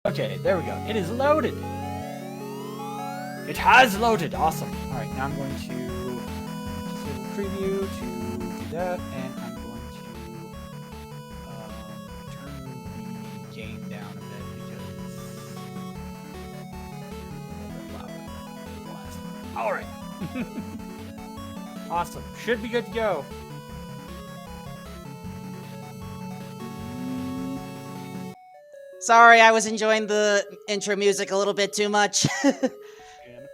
Okay, there we go. It is loaded. It has loaded. Awesome. All right, now I'm going to disable preview to do that, and I'm going to turn the gain down a bit because it's a little bit louder. All right. Awesome. Should be good to go. Sorry, I was enjoying the intro music a little bit too much.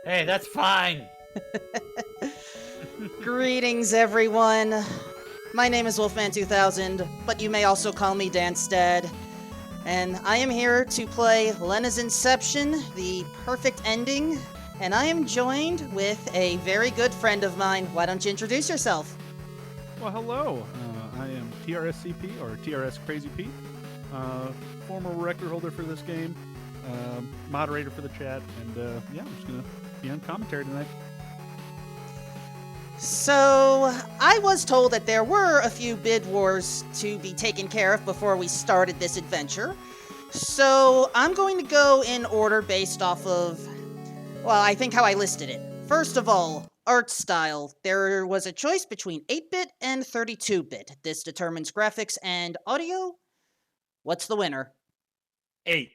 Hey, that's fine. Greetings, everyone. My name is Wolfman 2000, but you may also call me Danstead. And I am here to play Lenna's Inception, the perfect ending. And I am joined with a very good friend of mine. Why don't you introduce yourself? Well, hello. I am TRSCP, or TRS Crazy Pete. Former record holder for this game, moderator for the chat, and yeah, I'm just gonna be on commentary tonight. So, I was told that there were a few bid wars to be taken care of before we started this adventure. So, I'm going to go in order based off of, well, I think how I listed it. First of all, art style. There was a choice between 8-bit and 32-bit. This determines graphics and audio. What's the winner? 8.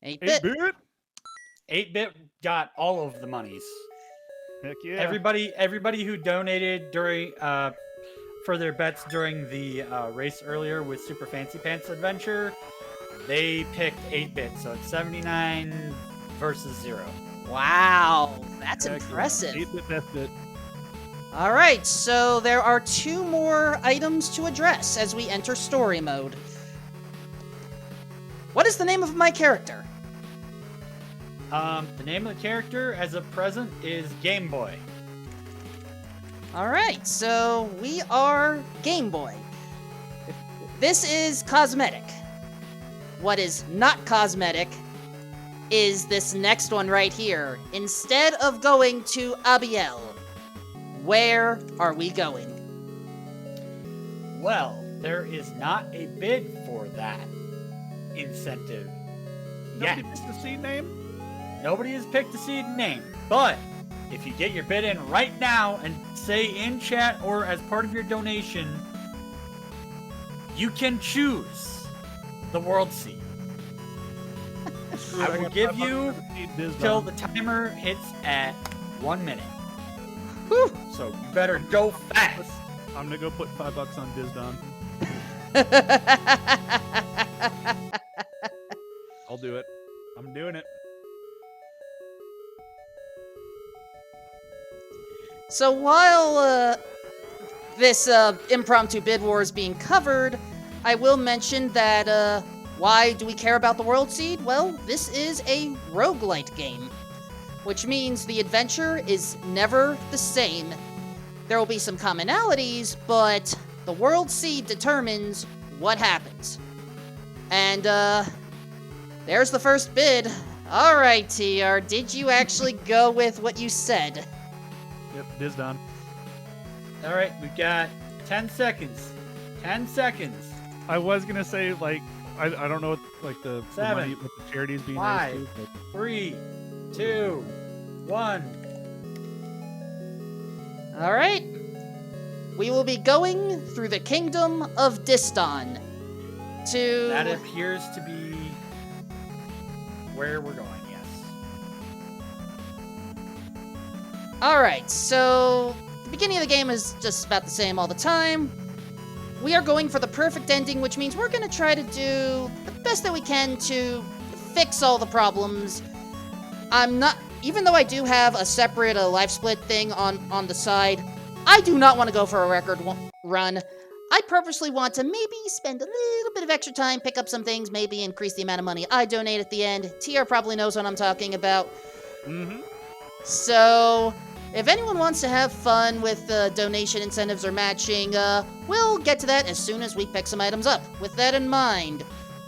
8-bit. 8-bit? 8-bit got all of the monies. Heck yeah. Everybody who donated during for their bets during the race earlier with Super Fancy Pants Adventure, they picked 8-bit, so it's 79 versus 0. Wow, that's Heck impressive. Yeah. 8-bit, best bit. All right, so there are 2 more items to address as we enter story mode. What is the name of my character? The name of the character as of present is Game Boy. All right, so we are Game Boy. This is cosmetic. What is not cosmetic is this next one right here. Instead of going to Abiel, where are we going? Well, there is not a bid for that incentive yet. Nobody picked the seed name? Nobody has picked a seed name, but if you get your bid in right now and say in chat or as part of your donation, you can choose the world seed. I will give you till the timer hits at 1 minute. Whew. So you better go fast. I'm gonna go put $5 on Dizdon. I'll do it. I'm doing it. So while this impromptu bid war is being covered, I will mention that why do we care about the World Seed? Well, this is a roguelite game, which means the adventure is never the same. There will be some commonalities, but the World Seed determines what happens. And there's the first bid. All right, TR, did you actually go with what you said? Yep, Dizdon. All right, we've got 10 seconds. 10 seconds. I was gonna say, like, I don't know what, like, the 7, money with the charities being 5, raised to, but 3, 2, 1. All right. we will be going through the kingdom of Diston to... That appears to be where we're going, yes. Alright, so the beginning of the game is just about the same all the time. We are going for the perfect ending, which means we're going to try to do the best that we can to fix all the problems. Even though I do have a separate life split thing on the side, I do not want to go for a record run. I purposely want to maybe spend a little bit of extra time, pick up some things, maybe increase the amount of money I donate at the end. TR probably knows what I'm talking about. Mm-hmm. So, if anyone wants to have fun with donation incentives or matching, we'll get to that as soon as we pick some items up. With that in mind,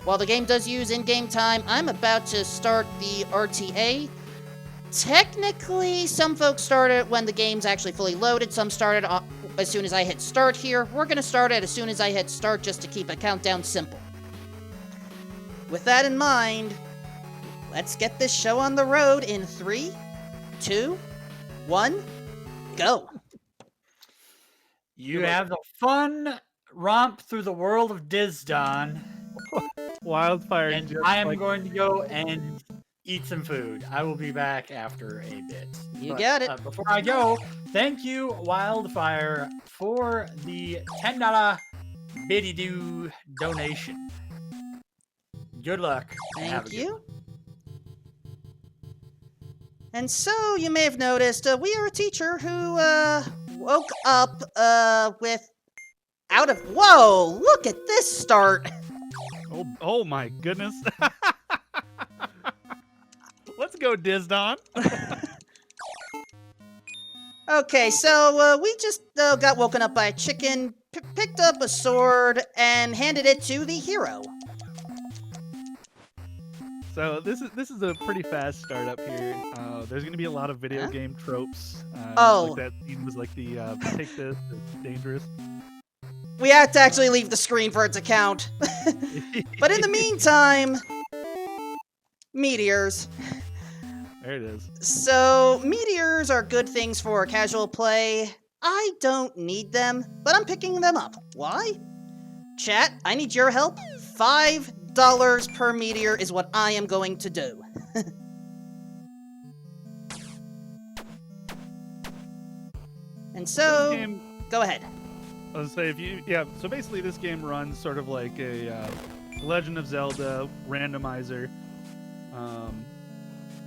while the game does use in-game time, I'm about to start the RTA. Technically, some folks start it when the game's actually fully loaded. Some started as soon as I hit start here. We're going to start it as soon as I hit start just to keep a countdown simple. With that in mind, let's get this show on the road in 3, 2, 1, go. You have the fun romp through the world of Dizdon, Wildfire. and just I am like- going to go and eat some food. I will be back after a bit. You got it. Before I go, thank you, Wildfire, for the $10 biddy-doo donation. Good luck. and have a Thank good you. And so, you may have noticed, we are a teacher who, woke up, Whoa! Look at this start! Oh my goodness. Let's go, Dizdon. Okay, so, we just, got woken up by a chicken, picked up a sword, and handed it to the hero. So this is a pretty fast startup here. There's gonna be a lot of video Huh? game tropes. Oh. Like that scene was like the take this, it's dangerous. We have to actually leave the screen for it to count. But in the meantime, meteors. There it is. So, meteors are good things for casual play. I don't need them, but I'm picking them up. Why? Chat, I need your help. $5 per meteor is what I am going to do. And so, This game, go ahead. I was gonna say so basically this game runs sort of like a Legend of Zelda randomizer.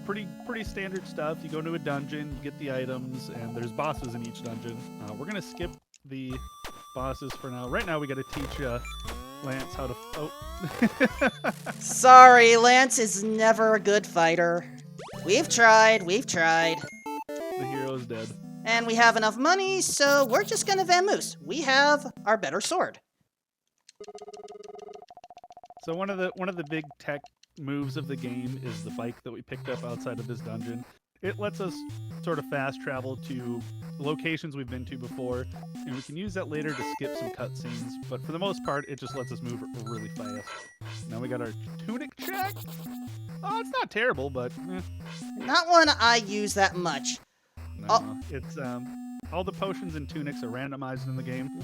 Pretty standard stuff. You go into a dungeon, you get the items, and there's bosses in each dungeon. We're gonna skip the bosses for now. Right now we gotta teach Lance how to. Oh. Sorry, Lance is never a good fighter. We've tried. The hero is dead. And we have enough money, so we're just gonna vamoose. We have our better sword. So one of the big tech moves of the game is the bike that we picked up outside of this dungeon. It lets us sort of fast travel to locations we've been to before, and we can use that later to skip some cutscenes, but for the most part, it just lets us move really fast. Now we got our tunic check. Oh, it's not terrible, but Not one I use that much. no. It's all the potions and tunics are randomized in the game,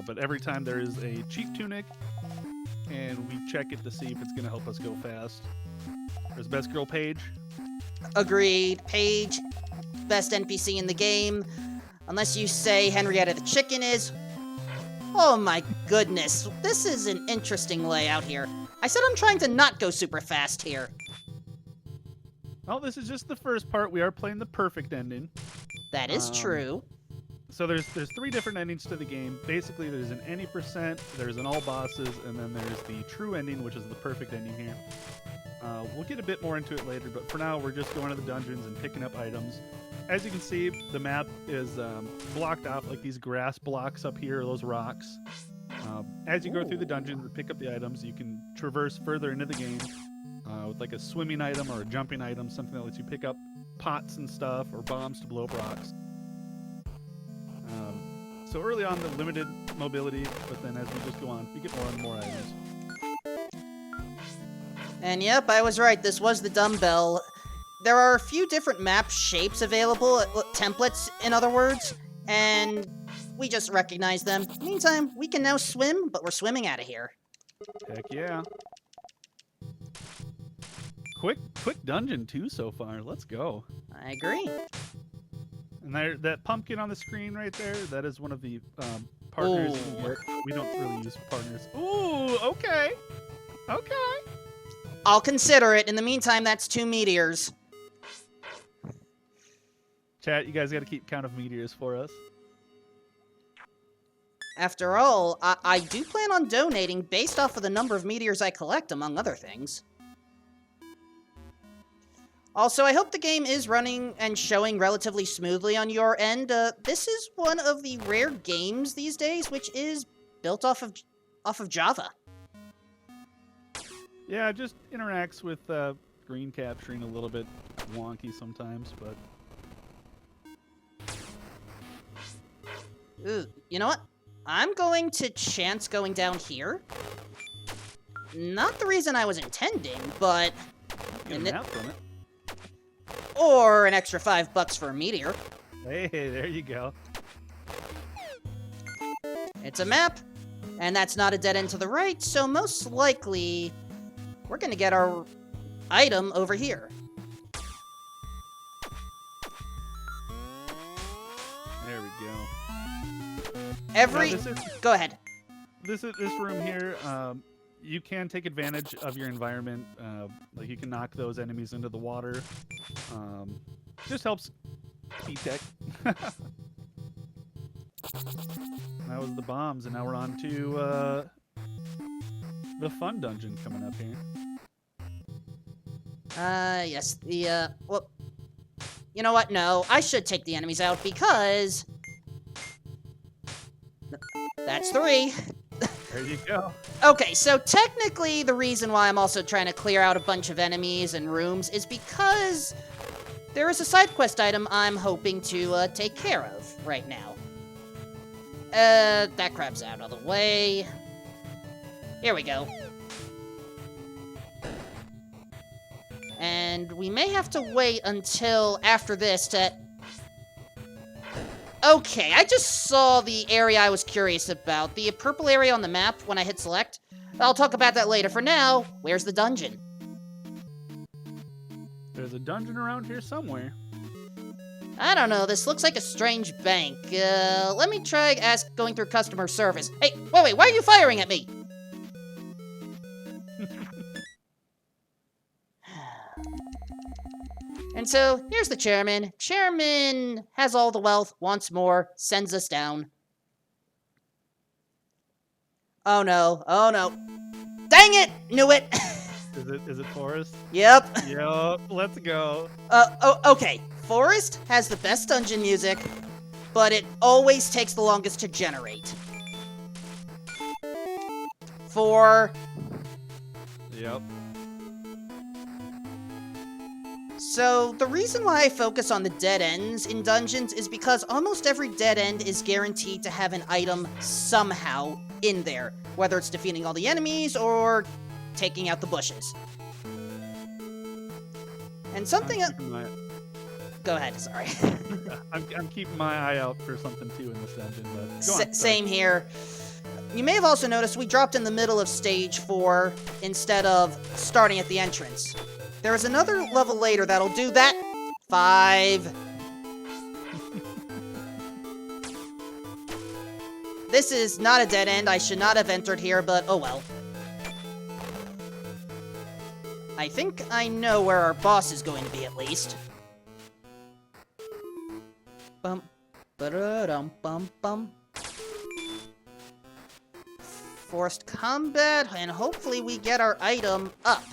but every time there is a cheap tunic, and we check it to see if it's going to help us go fast. There's Best Girl Paige. Agreed. Paige, best NPC in the game. Unless you say Henrietta the Chicken is. Oh my goodness. This is an interesting layout here. I said I'm trying to not go super fast here. Well, this is just the first part. We are playing the perfect ending. That is true. So there's 3 different endings to the game. Basically, there's an any percent, there's an all bosses, and then there's the true ending, which is the perfect ending here. We'll get a bit more into it later, but for now, we're just going to the dungeons and picking up items. As you can see, the map is blocked off like these grass blocks up here, those rocks. As you go through the dungeons and pick up the items, you can traverse further into the game with like a swimming item or a jumping item, something that lets you pick up pots and stuff or bombs to blow up rocks. So early on, the limited mobility, but then as we just go on, we get more and more items. And yep, I was right. This was the dumbbell. There are a few different map shapes available, templates, in other words, and we just recognized them. Meantime, we can now swim, but we're swimming out of here. Heck yeah. Quick dungeon too so far. Let's go. I agree. And that pumpkin on the screen right there, that is one of the partners. Ooh. We don't really use partners. Ooh, okay. Okay. I'll consider it. In the meantime, that's 2 meteors. Chat, you guys got to keep count of meteors for us. After all, I do plan on donating based off of the number of meteors I collect, among other things. Also, I hope the game is running and showing relatively smoothly on your end. This is one of the rare games these days which is built off of Java. Yeah, it just interacts with screen capturing a little bit wonky sometimes, but... Ooh, you know what? I'm going to chance going down here. Not the reason I was intending, but... Get a map from it. Or an extra $5 for a meteor. Hey, there you go. It's a map, and that's not a dead end to the right, so most likely we're gonna get our item over here. There we go. Go ahead. This room here, you can take advantage of your environment. Like you can knock those enemies into the water. Just helps keep tech. That was the bombs, and now we're on to the fun dungeon coming up here. Yes, well, you know what? No, I should take the enemies out because that's 3. There you go. Okay, so technically the reason why I'm also trying to clear out a bunch of enemies and rooms is because there is a side quest item I'm hoping to take care of right now. That crap's out of the way. Here we go. And we may have to wait until after this to... Okay, I just saw the area I was curious about. The purple area on the map when I hit select. I'll talk about that later. For now, where's the dungeon? There's a dungeon around here somewhere. I don't know, this looks like a strange bank. Let me try going through customer service. Hey, wait, why are you firing at me? And so, here's the chairman. Chairman has all the wealth, wants more, sends us down. Oh no, Dang it! Knew it! Is it Forest? Yep. Yup, let's go. Okay. Forest has the best dungeon music, but it always takes the longest to generate. 4. Yep. So, the reason why I focus on the dead ends in dungeons is because almost every dead end is guaranteed to have an item somehow in there, whether it's defeating all the enemies or taking out the bushes. And something... Go ahead, sorry. I'm keeping my eye out for something too in this dungeon, but go on, same here. You may have also noticed we dropped in the middle of stage 4 instead of starting at the entrance. There is another level later that'll do that. 5. This is not a dead end. I should not have entered here, but oh well. I think I know where our boss is going to be, at least. Bum, ba-da-dum, bum, bum. Forced combat, and hopefully we get our item up.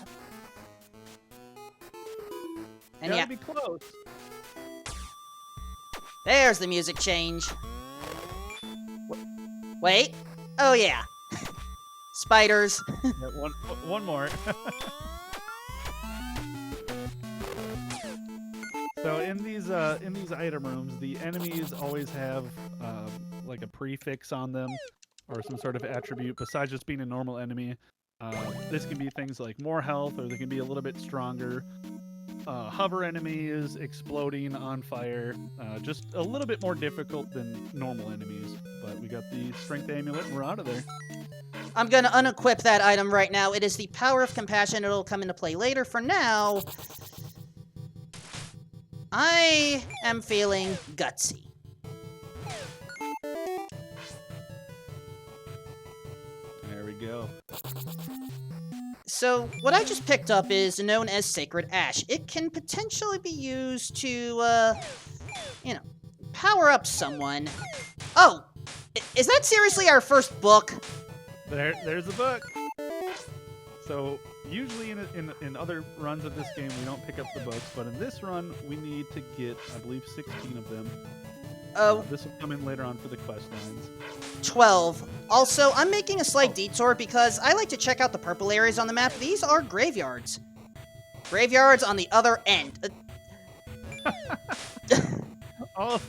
And gotta yeah, be close. There's the music change. Wait. Oh yeah. Spiders. Yeah, one more. So in these item rooms, the enemies always have like a prefix on them or some sort of attribute besides just being a normal enemy. This can be things like more health, or they can be a little bit stronger. hover enemies, exploding on fire. Just a little bit more difficult than normal enemies. But we got the strength amulet and we're out of there. I'm gonna unequip that item right now. It is the power of compassion. It'll come into play later. For now, I am feeling gutsy. There we go. So, what I just picked up is known as Sacred Ash. It can potentially be used to, power up someone. Oh! Is that seriously our first book? There's a book. So, usually in other runs of this game, we don't pick up the books, but in this run, we need to get, I believe, 16 of them. Oh. This will come in later on for the quest lines. 12. Also, I'm making a slight detour because I like to check out the purple areas on the map. These are graveyards. Graveyards on the other end. Oh.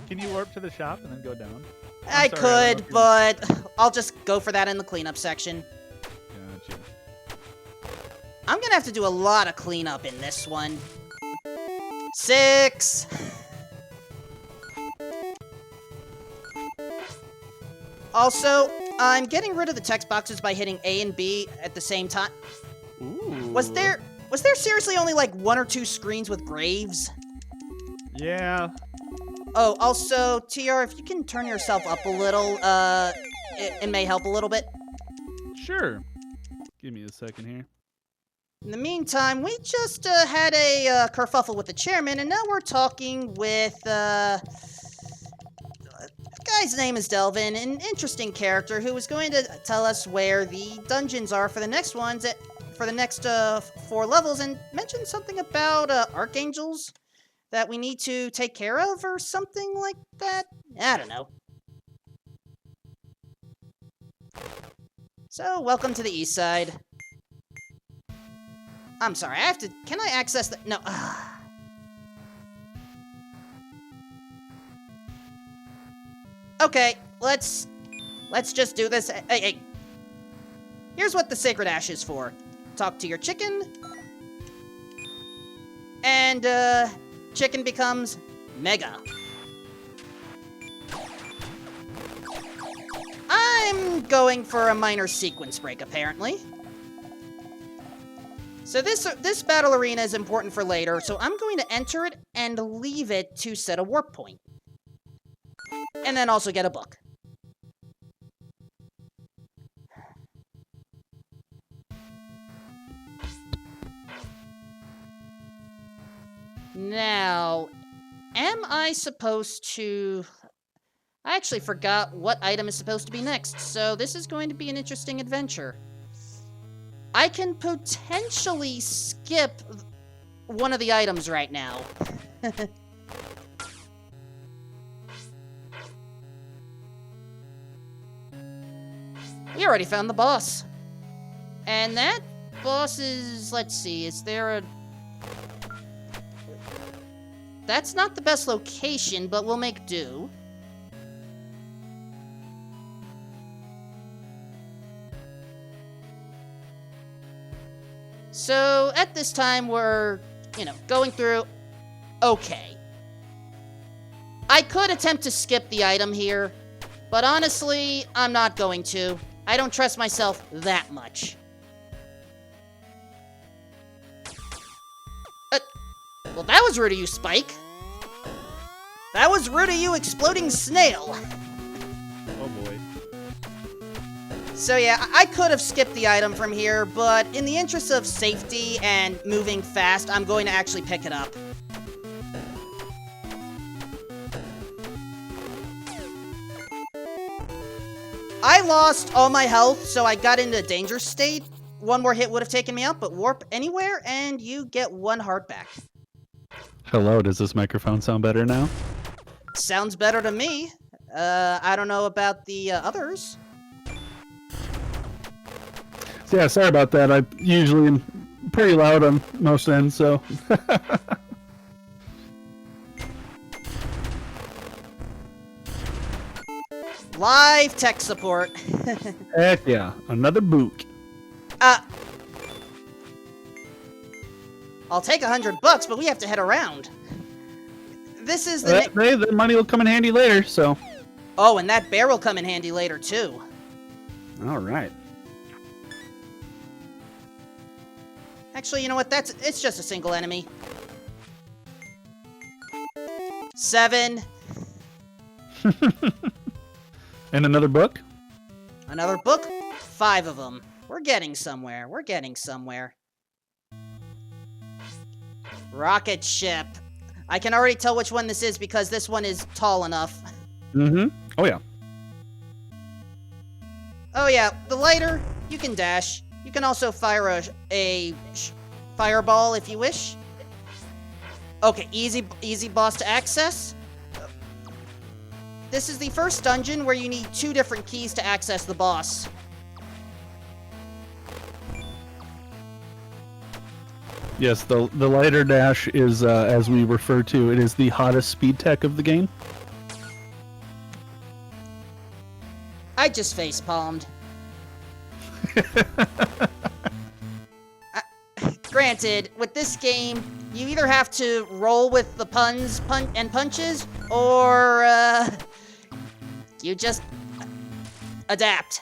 Can you warp to the shop and then go down? I sorry, could, but I'll just go for that in the cleanup section. Gotcha. I'm gonna have to do a lot of cleanup in this one. 6. Also, I'm getting rid of the text boxes by hitting A and B at the same time. Ooh. Was there seriously only like 1 or 2 screens with graves? Yeah. Oh, also, TR, if you can turn yourself up a little, it may help a little bit. Sure. Give me a second here. In the meantime, we just had a kerfuffle with the chairman, and now we're talking with, the guy's name is Delvin, an interesting character who is going to tell us where the dungeons are for the next ones, for the next 4 levels, and mention something about archangels that we need to take care of or something like that. I don't know. So, welcome to the east side. I'm sorry, I have to... Can I access the... No. Okay, let's just do this. Hey. Here's what the Sacred Ash is for. Talk to your chicken. And, chicken becomes Mega. I'm going for a minor sequence break, apparently. So this battle arena is important for later, so I'm going to enter it and leave it to set a warp point. And then also get a book. Now, am I supposed to... I actually forgot what item is supposed to be next, so this is going to be an interesting adventure. I can potentially skip one of the items right now. We already found the boss. And that boss is... Let's see, is there a... That's not the best location, but we'll make do. So, at this time, we're, going through... Okay. I could attempt to skip the item here, but honestly, I'm not going to. I don't trust myself that much. Well, that was rude of you, Spike. That was rude of you, Exploding Snail. Oh boy. So yeah, I could have skipped the item from here, but in the interest of safety and moving fast, I'm going to actually pick it up. I lost all my health, so I got into a danger state. One more hit would have taken me out, but warp anywhere, and you get 1 heart back. Hello, does this microphone sound better now? Sounds better to me. I don't know about the others. So yeah, sorry about that. I usually am pretty loud on most ends, so... Live tech support. Heck yeah, another book. I'll take $100, but we have to head around. This is the... The money will come in handy later, so... Oh, and that bear will come in handy later, too. All right. Actually, you know what? It's just a single enemy. 7. And another book? Another book? 5 of them. We're getting somewhere. We're getting somewhere. Rocket ship. I can already tell which one this is because this one is tall enough. Mm-hmm. Oh, yeah. Oh, yeah. The lighter, you can dash. You can also fire a fireball if you wish. Okay, easy boss to access. This is the first dungeon where you need 2 different keys to access the boss. Yes, the lighter dash is, as we refer to, it is the hottest speed tech of the game. I just face-palmed. Granted, with this game, you either have to roll with the punches, or, you just adapt.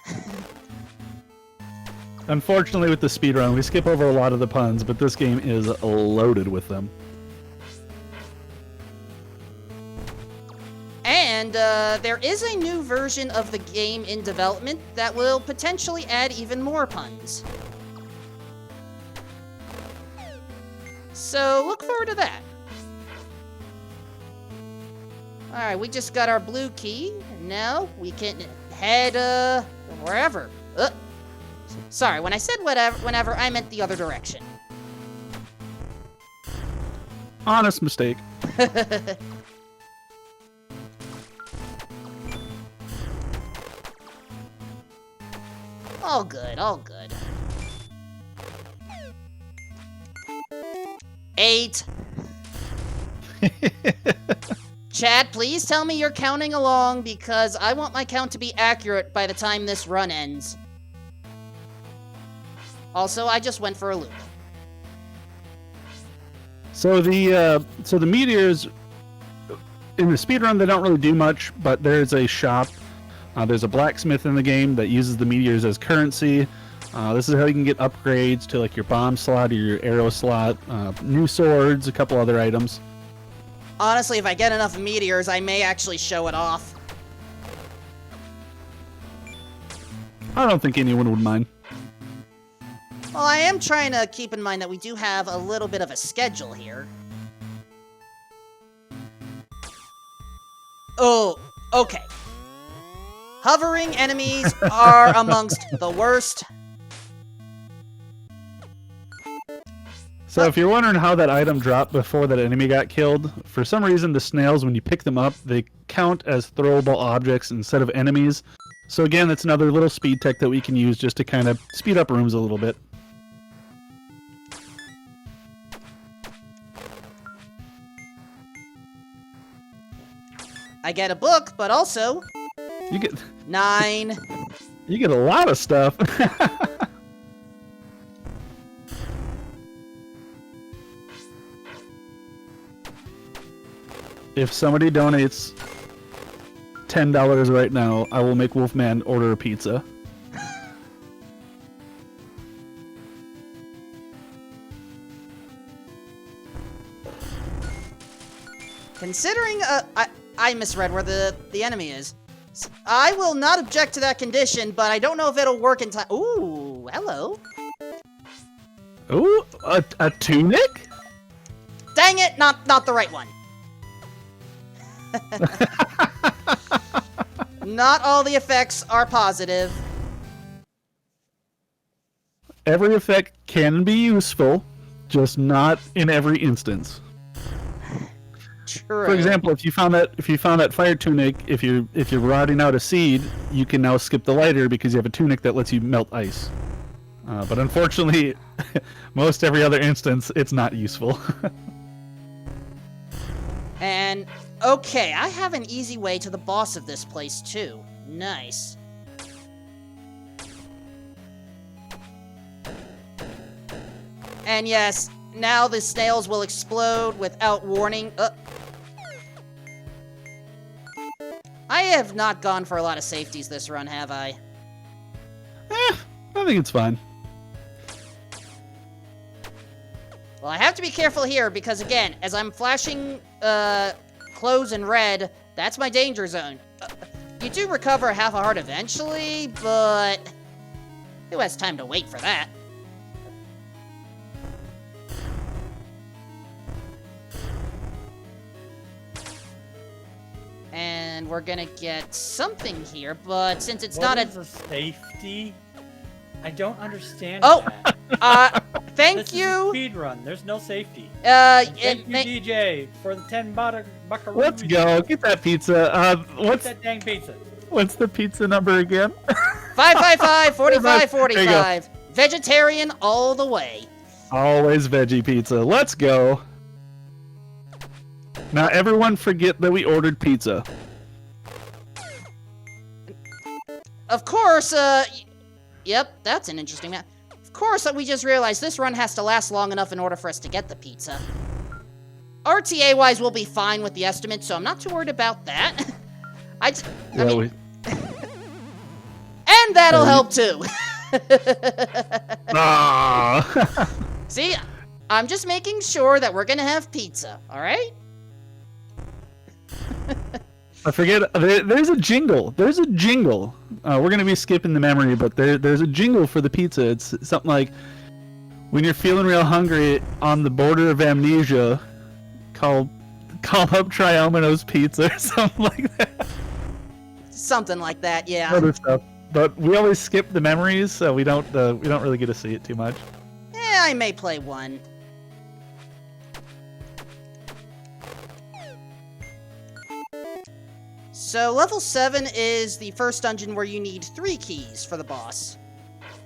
Unfortunately, with the speedrun, we skip over a lot of the puns, but this game is loaded with them. And, there is a new version of the game in development that will potentially add even more puns. So, look forward to that. Alright, we just got our blue key. Now, we can head, wherever. Sorry, when I said whenever, I meant the other direction. Honest mistake. All good, all good. 8. Chad, please tell me you're counting along, because I want my count to be accurate by the time this run ends. Also, I just went for a loop. So the meteors in the speedrun, they don't really do much, but there's a shop. There's a blacksmith in the game that uses the meteors as currency. This is how you can get upgrades to like your bomb slot or your arrow slot, new swords, a couple other items. Honestly, if I get enough meteors, I may actually show it off. I don't think anyone would mind. Well, I am trying to keep in mind that we do have a little bit of a schedule here. Oh, okay. Hovering enemies are amongst the worst. So if you're wondering how that item dropped before that enemy got killed, for some reason the snails, when you pick them up, they count as throwable objects instead of enemies. So again, that's another little speed tech that we can use just to kind of speed up rooms a little bit. I get a book, but also... You get 9. You get a lot of stuff. If somebody donates $10 right now, I will make Wolfman order a pizza. Considering, I misread where the enemy is. I will not object to that condition, but I don't know if it'll work in time. Ooh, hello. Ooh, a tunic? Dang it, not the right one. Not all the effects are positive. Every effect can be useful, just not in every instance. True. For example, if you found that fire tunic, if you're rotting out a seed, you can now skip the lighter because you have a tunic that lets you melt ice. But unfortunately, most every other instance, it's not useful. And okay, I have an easy way to the boss of this place too. Nice. And yes, now the snails will explode without warning. I have not gone for a lot of safeties this run, have I? I think it's fine. Well, I have to be careful here because, again, as I'm flashing clothes in red, that's my danger zone. You do recover half a heart eventually, but who has time to wait for that? And we're gonna get something here, but since it's not a safety, I don't understand. Oh, that. Thank This you. Is a speed run. There's no safety. Thank you, DJ, for the 10 buckaroos. Let's go. Get that pizza. What's that dang pizza? What's the pizza number again? 555 45 45. Vegetarian all the way. Always veggie pizza. Let's go. Now everyone forget that we ordered pizza. Of course, yep, that's an interesting map. Of course, we just realized this run has to last long enough in order for us to get the pizza. RTA-wise, we'll be fine with the estimate, so I'm not too worried about that. I mean, and that'll help too. See, I'm just making sure that we're gonna have pizza, all right? I forget. There's a jingle. There's a jingle. We're gonna be skipping the memory, but there's a jingle for the pizza. It's something like, "When you're feeling real hungry on the border of amnesia, call up Triomino's Pizza," or something like that. Something like that, yeah. Other stuff. But we always skip the memories, so we don't really get to see it too much. I may play one. So level 7 is the first dungeon where you need 3 keys for the boss.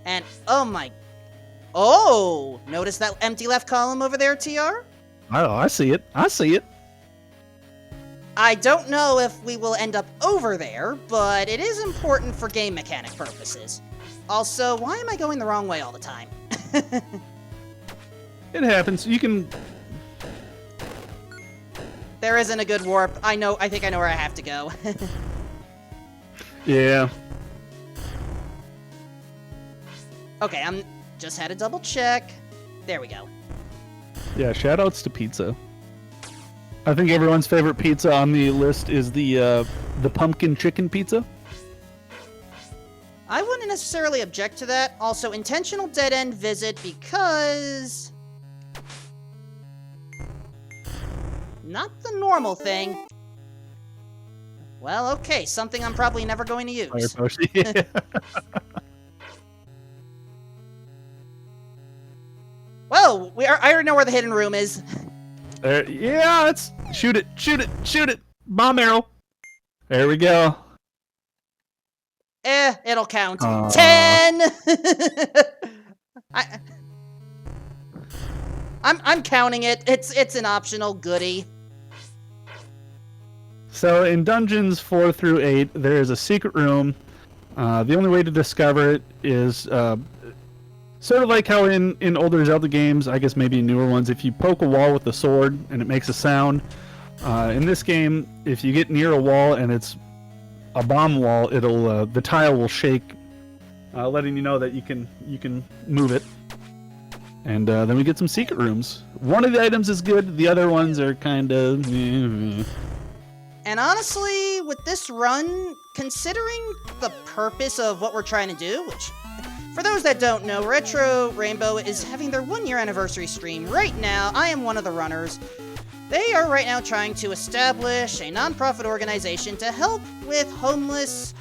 And oh, notice that empty left column over there, TR? Oh, I see it. I see it. I don't know if we will end up over there, but it is important for game mechanic purposes. Also, why am I going the wrong way all the time? It happens. You can... There isn't a good warp. I think I know where I have to go. Yeah. Okay, I'm just had to double check. There we go. Yeah, shoutouts to pizza. I think everyone's favorite pizza on the list is the pumpkin chicken pizza. I wouldn't necessarily object to that. Also, intentional dead-end visit because... not the normal thing. Well, okay, something I'm probably never going to use. Fire potion. Yeah. Well, I already know where the hidden room is. Yeah, let's shoot it, shoot it, shoot it. Bomb arrow. There we go. It'll count. 10! I'm counting it. It's an optional goodie. So in dungeons 4 through 8, there is a secret room. The only way to discover it is sort of like how in older Zelda games, I guess maybe newer ones, if you poke a wall with a sword and it makes a sound. In this game, if you get near a wall and it's a bomb wall, it'll the tile will shake, letting you know that you can move it. And then we get some secret rooms. One of the items is good, the other ones are kind of... And honestly, with this run, considering the purpose of what we're trying to do, which, for those that don't know, Retro Rainbow is having their 1-year anniversary stream right now. I am one of the runners. They are right now trying to establish a non-profit organization to help with homeless,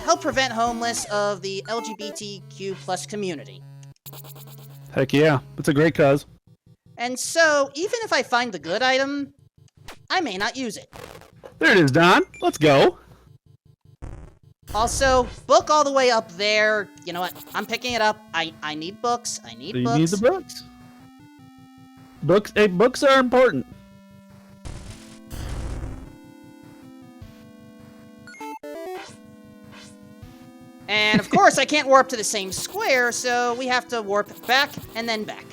help prevent homeless of the LGBTQ plus community. Heck yeah, it's a great cause. And so, even if I find the good item, I may not use it. There it is, Don. Let's go. Also, book all the way up there. You know what? I'm picking it up. I need books. I need books. You need the books. Books are important. And of course, I can't warp to the same square, so we have to warp back and then back.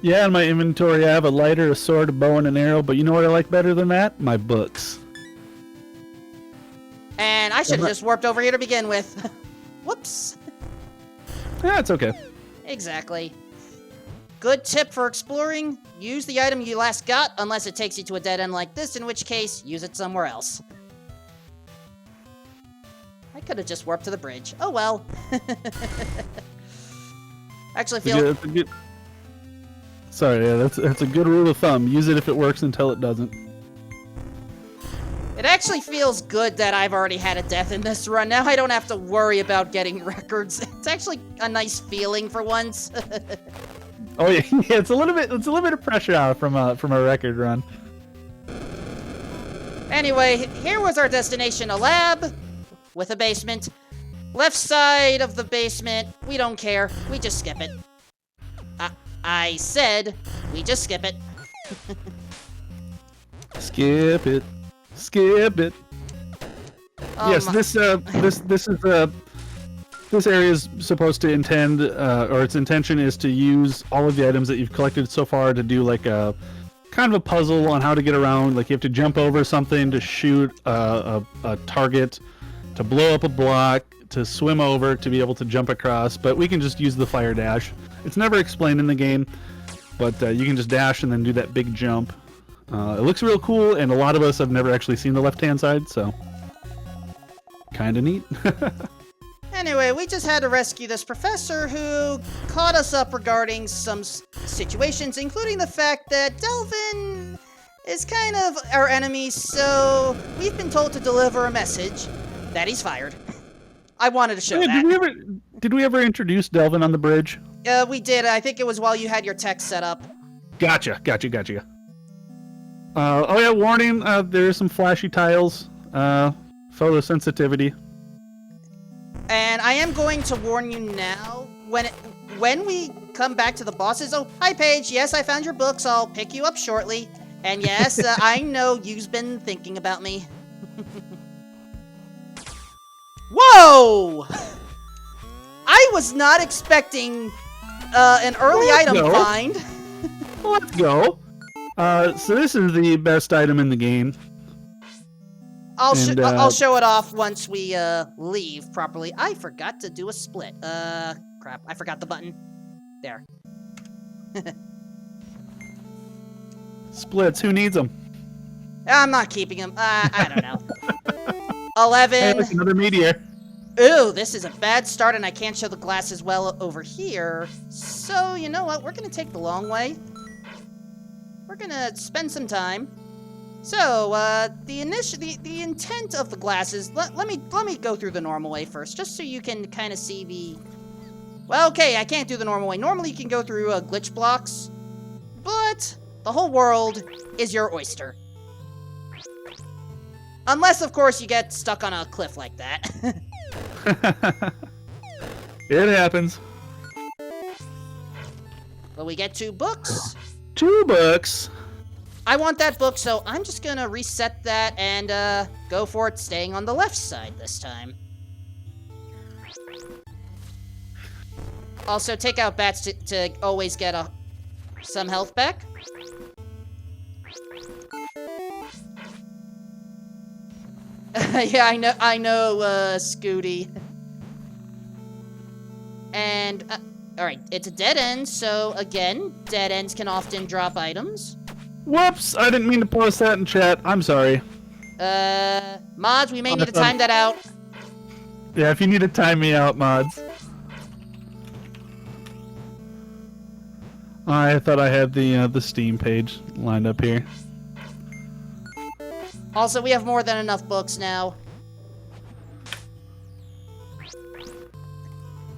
Yeah, in my inventory I have a lighter, a sword, a bow, and an arrow, but you know what I like better than that? My books. And I should have just warped over here to begin with. Whoops. Yeah, it's okay. Exactly. Good tip for exploring. Use the item you last got, unless it takes you to a dead end like this, in which case, use it somewhere else. I could have just warped to the bridge. Oh well. Actually feel... Sorry, yeah, that's a good rule of thumb. Use it if it works until it doesn't. It actually feels good that I've already had a death in this run. Now I don't have to worry about getting records. It's actually a nice feeling for once. Oh yeah, yeah, it's a little bit of pressure out from a record run. Anyway, here was our destination, a lab with a basement. Left side of the basement, we don't care. We just skip it. I said, we just skip it. Skip it. Skip it. Yes, this area is supposed to intend, or its intention is to use all of the items that you've collected so far to do like a kind of a puzzle on how to get around. Like you have to jump over something to shoot a target, to blow up a block, to swim over to be able to jump across. But we can just use the fire dash. It's never explained in the game, but you can just dash and then do that big jump. It looks real cool, and a lot of us have never actually seen the left-hand side, so kind of neat. Anyway, we just had to rescue this professor who caught us up regarding some situations, including the fact that Delvin is kind of our enemy, so we've been told to deliver a message that he's fired. I wanted to show that. Did we ever introduce Delvin on the bridge? We did. I think it was while you had your text set up. Gotcha. Oh yeah, warning, there's some flashy tiles, photosensitivity. And I am going to warn you now, when we come back to the bosses, oh, hi Paige, yes, I found your books, I'll pick you up shortly. And yes, I know you've been thinking about me. Whoa! I was not expecting an early item find. Let's go. So this is the best item in the game. I'll show it off once we leave properly. I forgot to do a split. Crap. I forgot the button. There. Splits. Who needs them? I'm not keeping them. I don't know. 11. Hey, look, another meteor. Ooh, this is a bad start, and I can't show the glasses well over here. So, you know what? We're going to take the long way. We're going to spend some time. So, the intent of the glasses, let me go through the normal way first, just so you can kind of see the... Well, okay, I can't do the normal way. Normally you can go through glitch blocks, but the whole world is your oyster. Unless, of course, you get stuck on a cliff like that. It happens. But we get 2 books. 2 books. I want that book, so I'm just gonna reset that and go for it, staying on the left side this time. Also, take out bats to always get some health back. Yeah, I know, Scooty. And, alright, it's a dead end, so again, dead ends can often drop items. Whoops! I didn't mean to post that in chat. I'm sorry. Mods, we may need to time that out. Yeah, if you need to time me out, mods. I thought I had the Steam page lined up here. Also, we have more than enough books now.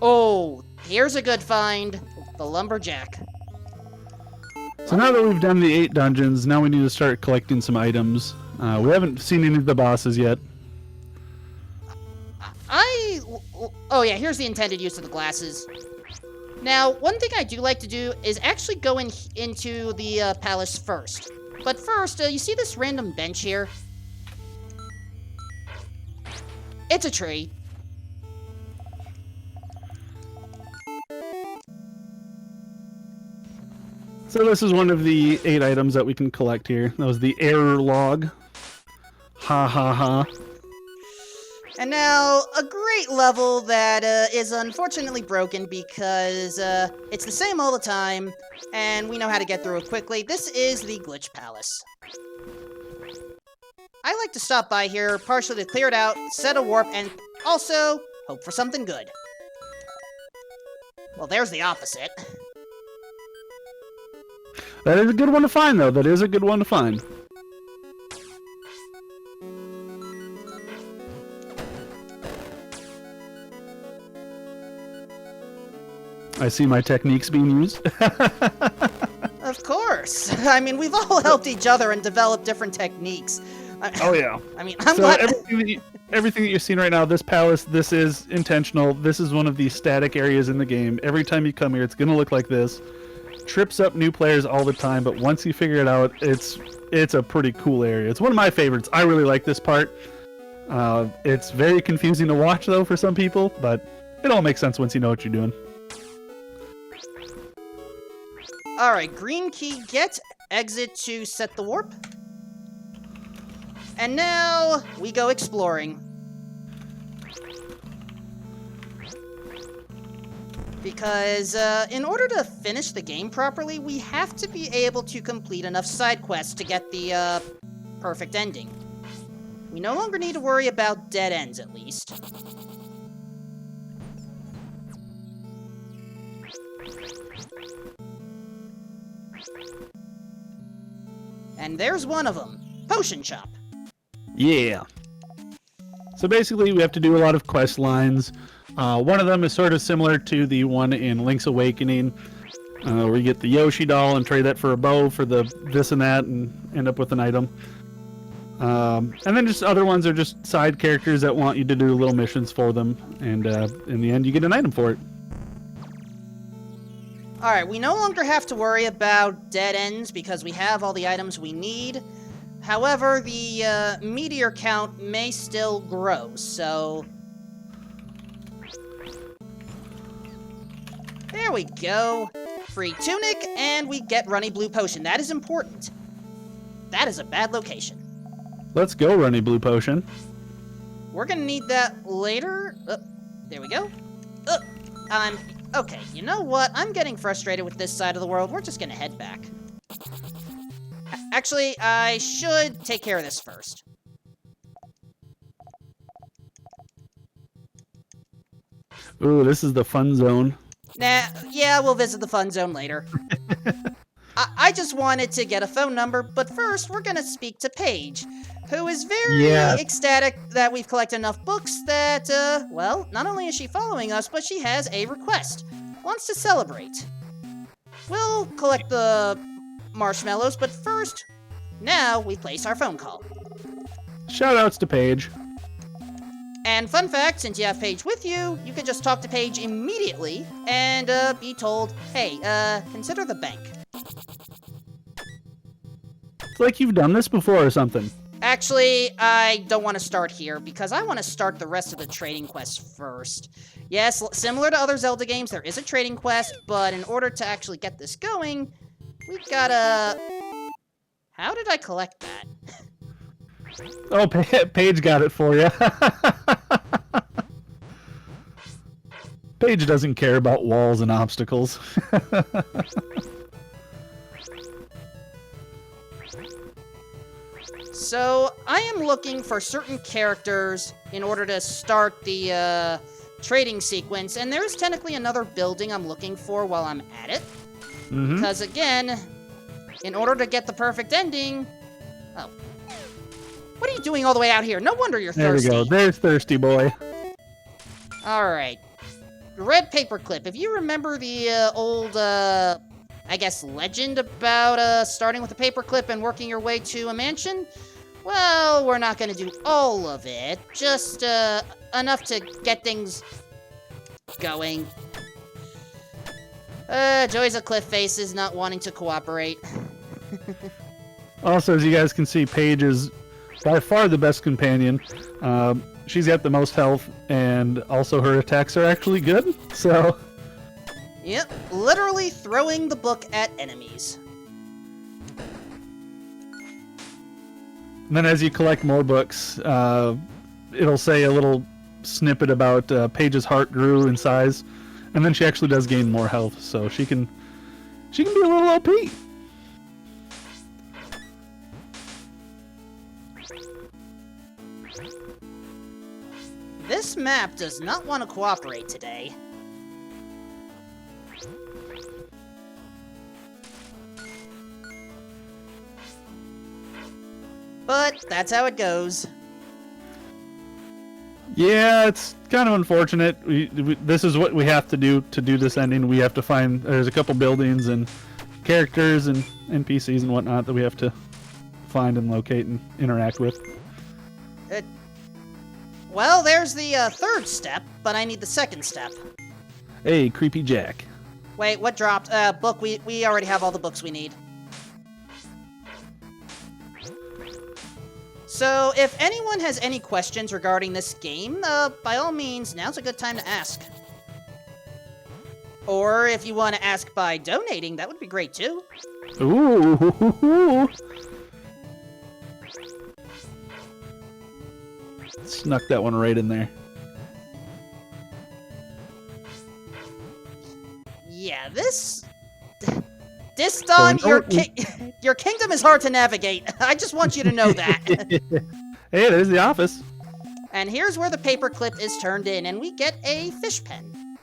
Oh, here's a good find. The Lumberjack. So now that we've done the 8 dungeons, now we need to start collecting some items. We haven't seen any of the bosses yet. Oh yeah, here's the intended use of the glasses. Now, one thing I do like to do is actually go into the palace first. But first, you see this random bench here? It's a tree. So this is one of the 8 items that we can collect here. That was the error log. Ha ha ha. And now, a great level that is unfortunately broken because it's the same all the time, and we know how to get through it quickly. This is the Glitch Palace. I like to stop by here, partially to clear it out, set a warp, and also hope for something good. Well, there's the opposite. That is a good one to find, though. That is a good one to find. I see my techniques being used. Of course. I mean, we've all helped each other and developed different techniques. Oh, yeah. I mean, I'm So glad... everything that you're seeing right now, this palace, this is intentional. This is one of the static areas in the game. Every time you come here, it's going to look like this. Trips up new players all the time, but once you figure it out, it's a pretty cool area. It's one of my favorites. I really like this part. It's very confusing to watch, though, for some people, but it all makes sense once you know what you're doing. Alright, green key, get, exit to set the warp. And now, we go exploring. Because, in order to finish the game properly, we have to be able to complete enough side quests to get the, perfect ending. We no longer need to worry about dead ends, at least. And there's one of them. Potion Shop. Yeah. So basically, we have to do a lot of quest lines. One of them is sort of similar to the one in Link's Awakening, where you get the Yoshi doll and trade that for a bow for the this and that and end up with an item. And then just other ones are just side characters that want you to do little missions for them, and in the end, you get an item for it. Alright, we no longer have to worry about dead ends because we have all the items we need. However, the meteor count may still grow, so... There we go. Free tunic, and we get Runny Blue Potion. That is important. That is a bad location. Let's go, Runny Blue Potion. We're gonna need that later. There we go. Okay, you know what? I'm getting frustrated with this side of the world. We're just gonna head back. Actually, I should take care of this first. Ooh, this is the fun zone. Nah, yeah, we'll visit the fun zone later. I just wanted to get a phone number, but first we're gonna speak to Paige, who is very ecstatic that we've collected enough books that, well, not only is she following us, but she has a request. Wants to celebrate. We'll collect the marshmallows, but first, now we place our phone call. Shoutouts to Paige. And fun fact, since you have Paige with you, you can just talk to Paige immediately and be told, hey, consider the bank. It's like you've done this before or something. Actually, I don't want to start here because I want to start the rest of the trading quest first. Yes, similar to other Zelda games, there is a trading quest, but in order to actually get this going, we've gotta... How did I collect that? Oh, Paige got it for you. Paige doesn't care about walls and obstacles. So, I am looking for certain characters in order to start the trading sequence, and there's technically another building I'm looking for while I'm at it. Because again, in order to get the perfect ending... Oh. What are you doing all the way out here? No wonder you're thirsty. There we go. There's Thirsty Boy. Alright. Red paperclip. If you remember the old, I guess, legend about starting with a paperclip and working your way to a mansion, well, we're not going to do all of it. Just enough to get things going. Joey's a cliff face is not wanting to cooperate. Also, as you guys can see, Paige is by far the best companion. She's got the most health, and also her attacks are actually good, so... Yep, literally throwing the book at enemies. And then as you collect more books, it'll say a little snippet about Paige's heart grew in size, and then she actually does gain more health, so she can be a little OP. This map does not want to cooperate today. But that's how it goes. Yeah, it's kind of unfortunate. This is what we have to do this ending. We have to find, there's a couple buildings and characters and NPCs and whatnot that we have to find and locate and interact with. Well, there's the third step, but I need the second step. Hey, Creepy Jack. Wait, what dropped? Book, we already have all the books we need. So, if anyone has any questions regarding this game, by all means, now's a good time to ask. Or if you want to ask by donating, that would be great too. Ooh. Snuck that one right in there. Yeah, this Dawn, your kingdom is hard to navigate. I just want you to know that. Hey, there's the office. And here's where the paperclip is turned in, and we get a fish pen.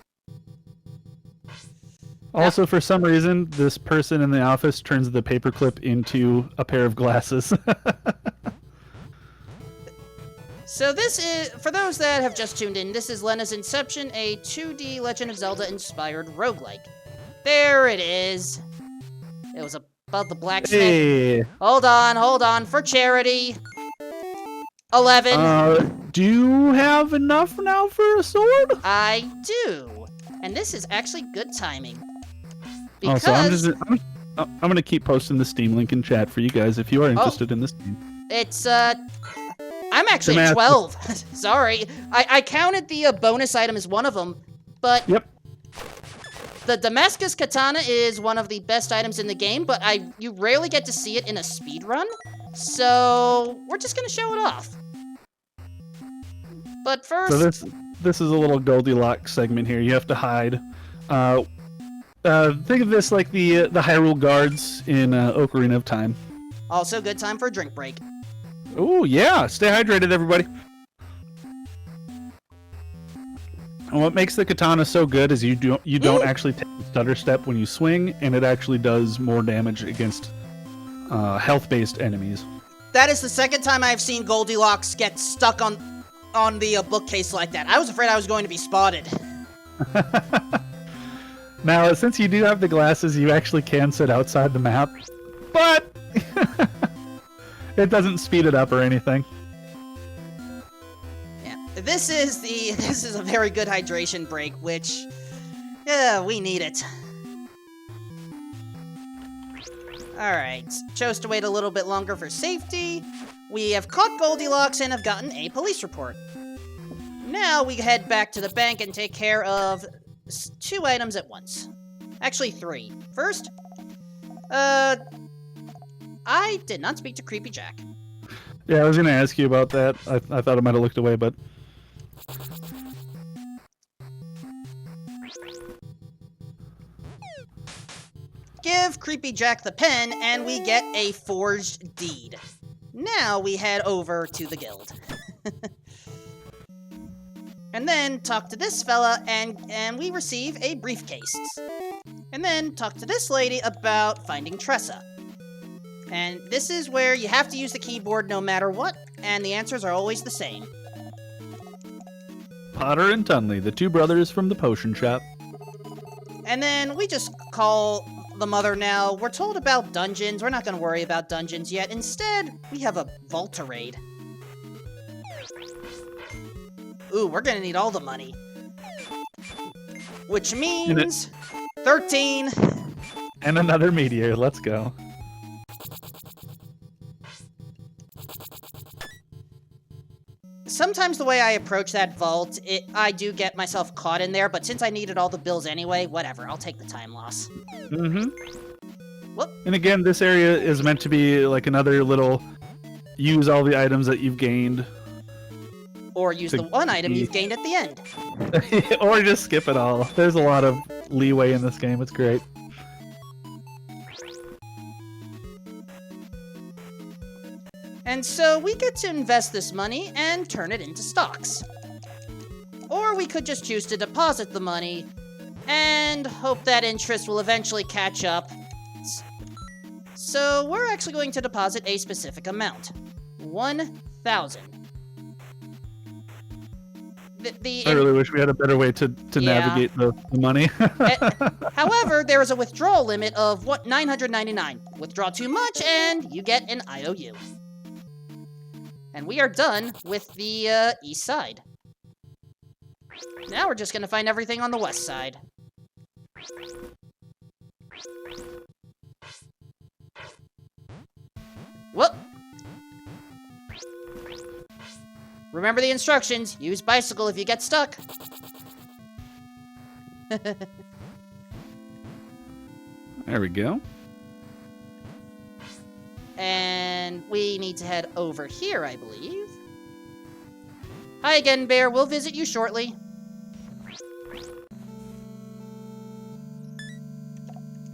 Also, for some reason, this person in the office turns the paperclip into a pair of glasses. So this is, for those that have just tuned in, this is Lenna's Inception, a 2D Legend of Zelda-inspired roguelike. There it is. It was about the blacksmith. Hey. Hold on, for charity. 11. Do you have enough now for a sword? I do. And this is actually good timing. Oh, Because so I'm gonna keep posting the Steam link in chat for you guys if you are interested in this game. it's, I'm actually at 12. Sorry. I counted the bonus item as one of them, but Yep. the Damascus Katana is one of the best items in the game, but you rarely get to see it in a speedrun, so we're just gonna show it off. But first... So this is a little Goldilocks segment here. You have to hide. Think of this like the Hyrule Guards in Ocarina of Time. Also good time for a drink break. Oh yeah, stay hydrated, everybody. And what makes the katana so good is you don't actually take the stutter step when you swing, and it actually does more damage against health-based enemies. That is the second time I've seen Goldilocks get stuck on the bookcase like that. I was afraid I was going to be spotted. Now, since you do have the glasses, you actually can sit outside the map, but it doesn't speed it up or anything. Yeah, this is a very good hydration break, which, yeah, we need it. Alright, chose to wait a little bit longer for safety. We have caught Goldilocks and have gotten a police report. Now we head back to the bank and take care of 2 items at once. Actually, 3. First, I did not speak to Creepy Jack. Yeah, I was going to ask you about that. I thought I might have looked away, but... Give Creepy Jack the pen, and we get a forged deed. Now we head over to the guild. And then talk to this fella, and we receive a briefcase. And then talk to this lady about finding Tressa. And this is where you have to use the keyboard no matter what, and the answers are always the same. Potter and Tunley, the 2 brothers from the potion shop. And then we just call the mother now. We're told about dungeons. We're not going to worry about dungeons yet. Instead, we have a Volta raid. Ooh, we're going to need all the money. Which means 13. And another meteor. Let's go. sometimes the way I approach that vault, I do get myself caught in there, but since I needed all the bills anyway, whatever, I'll take the time loss. Mm-hmm. Whoop. And again, this area is meant to be like another little use all the items that you've gained. Or use the one item you've gained at the end. Or just skip it all. There's a lot of leeway in this game. It's great. And so we get to invest this money and turn it into stocks. Or we could just choose to deposit the money and hope that interest will eventually catch up. So we're actually going to deposit a specific amount. 1,000. I really wish we had a better way to navigate the money. However, there is a withdrawal limit of 999. Withdraw too much and you get an IOU. And we are done with the east side. Now we're just gonna find everything on the west side. Whoop! Remember the instructions. Use bicycle if you get stuck. There we go. And we need to head over here, I believe. Hi again, Bear. We'll visit you shortly.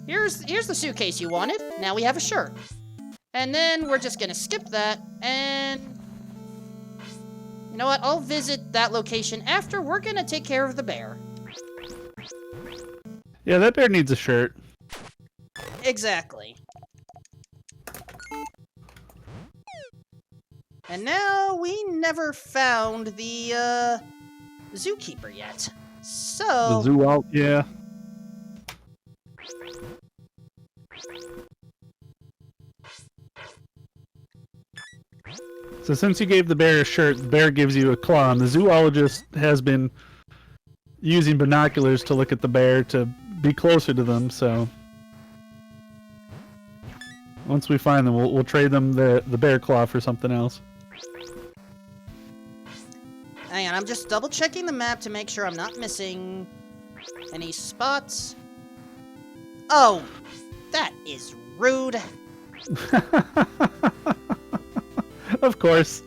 Here's the suitcase you wanted. Now we have a shirt. And then we're just gonna skip that, and... you know what? I'll visit that location after. We're gonna take care of the bear. Yeah, that bear needs a shirt. Exactly. And now we never found the zookeeper yet. So The zoo out, yeah. So since you gave the bear a shirt, the bear gives you a claw, and the zoologist has been using binoculars to look at the bear to be closer to them, so once we find them, we'll trade them the bear claw for something else. hang on, I'm just double checking the map to make sure I'm not missing any spots. Oh, that is rude. Of course.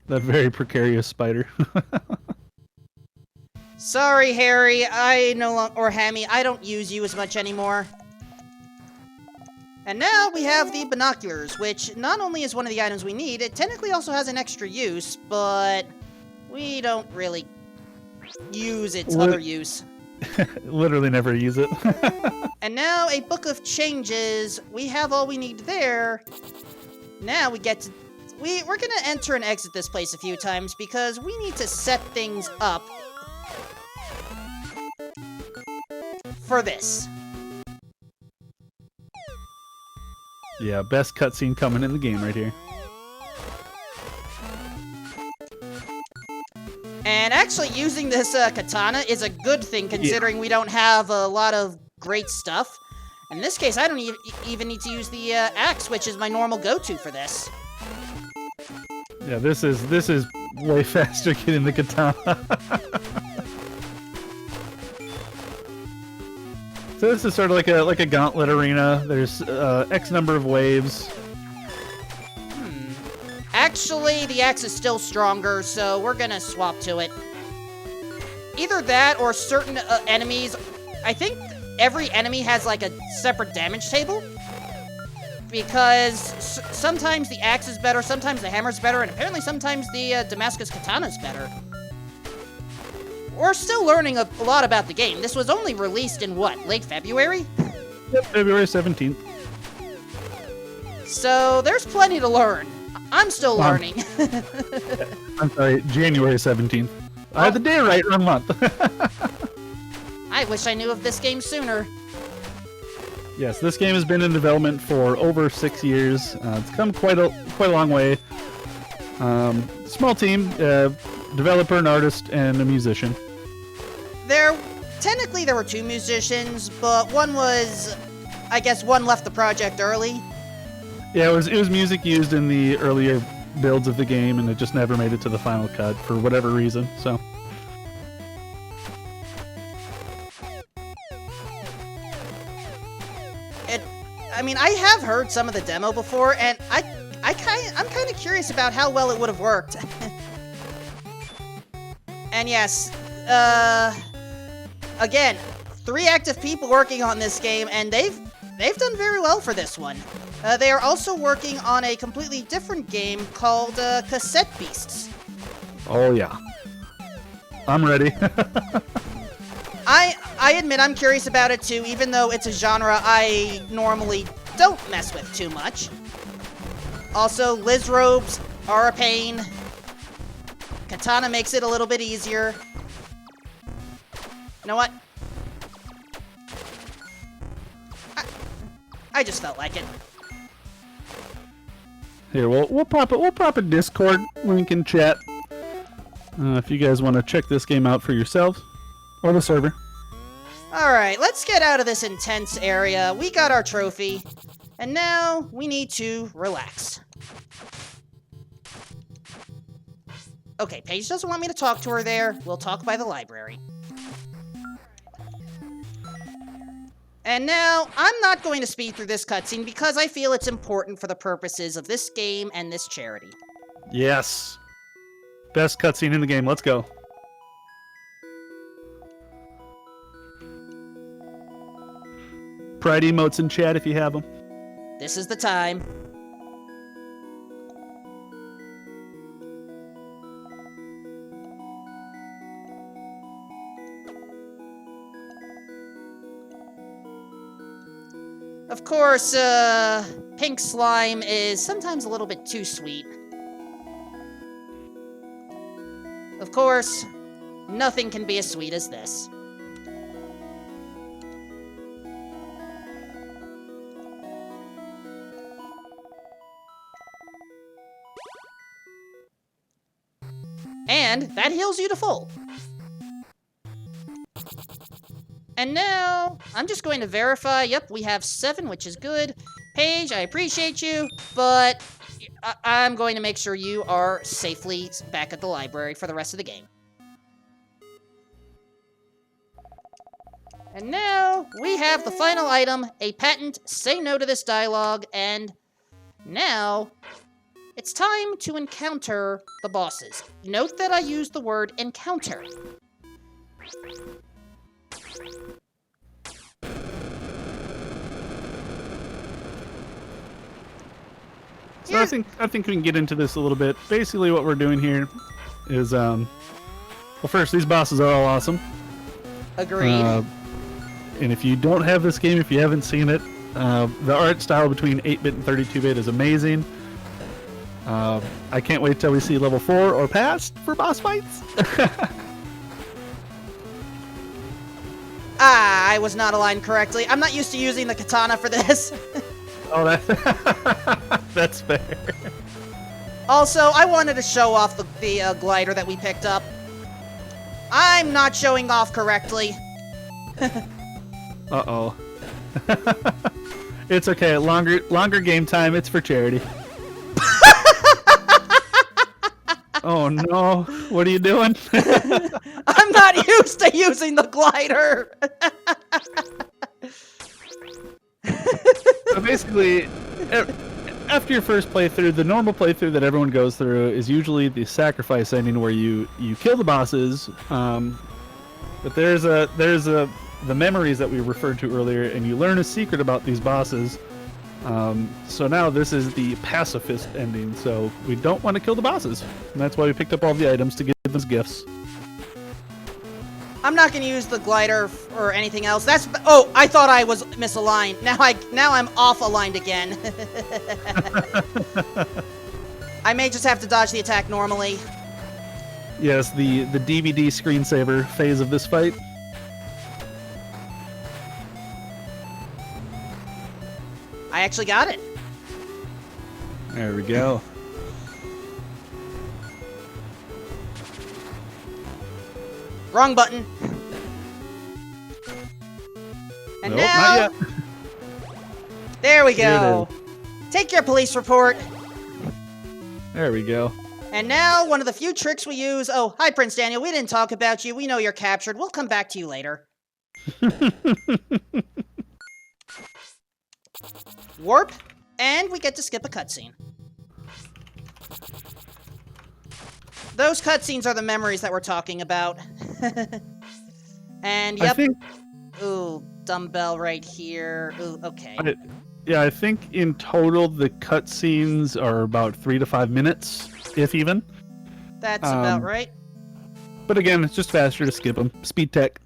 That very precarious spider. Sorry, Harry. Or Hammy, I don't use you as much anymore. And now we have the binoculars, which not only is one of the items we need, it technically also has an extra use, but we don't really use its other use. Literally never use it. And now a book of changes. We have all we need there. Now we get to... We're gonna enter and exit this place a few times because we need to set things up for this. Yeah, best cutscene coming in the game right here. And actually using this katana is a good thing considering we don't have a lot of great stuff. In this case, I don't even need to use the axe, which is my normal go-to for this. Yeah, this is way faster getting the katana. So this is sort of like a gauntlet arena. There's X number of waves. Actually, the axe is still stronger, so we're gonna swap to it. Either that or certain enemies. I think every enemy has like a separate damage table. Because sometimes the axe is better, sometimes the hammer's better, and apparently sometimes the Damascus katana's better. We're still learning a lot about the game. This was only released in what, late February? Yep, February 17th. So there's plenty to learn. I'm still learning. I'm sorry, January 17th. I had the day right, wrong month. I wish I knew of this game sooner. Yes, this game has been in development for over 6 years. It's come quite a long way. Small team, developer, an artist, and a musician. Technically there were two musicians, but one was I guess one left the project early. Yeah, it was music used in the earlier builds of the game, and it just never made it to the final cut for whatever reason. So. I mean, I have heard some of the demo before, and I'm kind of curious about how well it would have worked. And yes, again, 3 active people working on this game, and they've done very well for this one. They are also working on a completely different game called Cassette Beasts. Oh yeah, I'm ready. I admit I'm curious about it too, even though it's a genre I normally don't mess with too much. Also, Liz robes are a pain. Katana makes it a little bit easier. You know what? I just felt like it. Here, we'll pop a Discord link in chat if you guys want to check this game out for yourselves or the server. Alright, let's get out of this intense area. We got our trophy. And now, we need to relax. Okay, Paige doesn't want me to talk to her there. We'll talk by the library. And now, I'm not going to speed through this cutscene because I feel it's important for the purposes of this game and this charity. Yes. Best cutscene in the game. Let's go. Pride emotes in chat if you have them. This is the time. Of course, pink slime is sometimes a little bit too sweet. Of course, nothing can be as sweet as this. And that heals you to full. And now, I'm just going to verify, yep, we have 7, which is good. Paige, I appreciate you, but I'm going to make sure you are safely back at the library for the rest of the game. And now, we have the final item, a patent, say no to this dialogue, and now, it's time to encounter the bosses. Note that I used the word encounter. So Yeah. I think we can get into this a little bit. Basically, what we're doing here is, well, first, these bosses are all awesome. Agreed. And if you don't have this game, if you haven't seen it, the art style between 8-bit and 32-bit is amazing. I can't wait till we see level 4 or past for boss fights. I was not aligned correctly. I'm not used to using the katana for this. Oh, that's fair. Also, I wanted to show off the glider that we picked up. I'm not showing off correctly. Uh-oh. It's okay. Longer game time. It's for charity. Oh no! What are you doing? I'm not used to using the glider. So basically, after your first playthrough, the normal playthrough that everyone goes through is usually the sacrifice ending, where you kill the bosses. But there's the memories that we referred to earlier, and you learn a secret about these bosses. So now this is the pacifist ending, so we don't want to kill the bosses. And that's why we picked up all the items to give them as gifts. I'm not going to use the glider or anything else. Oh, I thought I was misaligned. Now I'm off aligned again. I may just have to dodge the attack normally. Yes, the DVD screensaver phase of this fight. I actually got it. There we go. Wrong button. And Nope, now, not yet. There we Here it go. Take your police report. There we go. And now, one of the few tricks we use. Oh, hi, Prince Daniel. We didn't talk about you. We know you're captured. We'll come back to you later. Warp, and we get to skip a cutscene. Those cutscenes are the memories that we're talking about. And, yep. Ooh, dumbbell right here. Ooh, okay. I think in total the cutscenes are about 3 to 5 minutes, if even. That's about right. But again, it's just faster to skip them. Speed tech.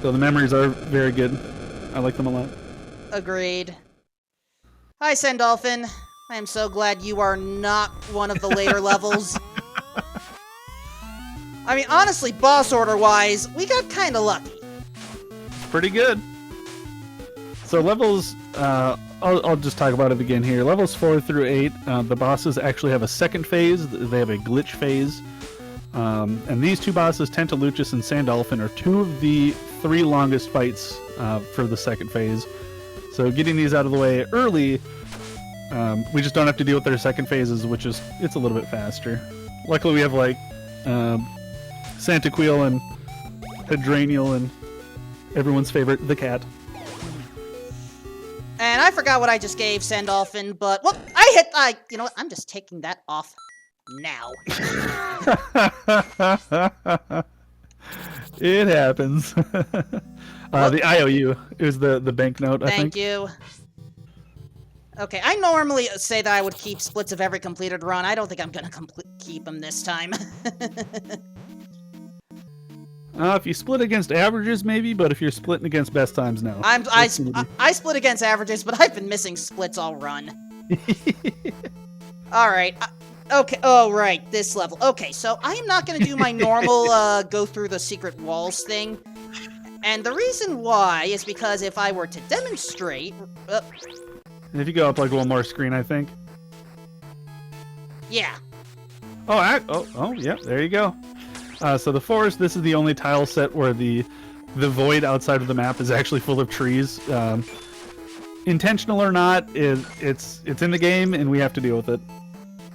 So the memories are very good. I like them a lot. Agreed. Hi, Sandolphin. I am so glad you are not one of the later levels. I mean, honestly, boss order-wise, we got kinda lucky. Pretty good. So levels, I'll just talk about it again here. Levels 4 through 8, the bosses actually have a second phase. They have a glitch phase. And these two bosses, Tentaluchus and Sandolphin, are 2 of the 3 longest fights for the second phase. So getting these out of the way early, we just don't have to deal with their second phases, which is, it's a little bit faster. Luckily we have like Santaquil and Hydranial and everyone's favorite, the cat. And I forgot what I just gave Sandolphin, but, well, you know what, I'm just taking that off now. It happens. The IOU is the banknote, I think. Thank you. Okay, I normally say that I would keep splits of every completed run. I don't think I'm gonna keep them this time. If you split against averages, maybe, but if you're splitting against best times, no. I split against averages, but I've been missing splits all run. Alright, okay, oh right, this level. Okay, so I am not gonna do my normal, go through the secret walls thing. And the reason why is because if I were to demonstrate... If you go up like one more screen, I think. Yeah. Oh, yeah, there you go. So the forest, this is the only tile set where the void outside of the map is actually full of trees. Intentional or not, it's in the game, and we have to deal with it.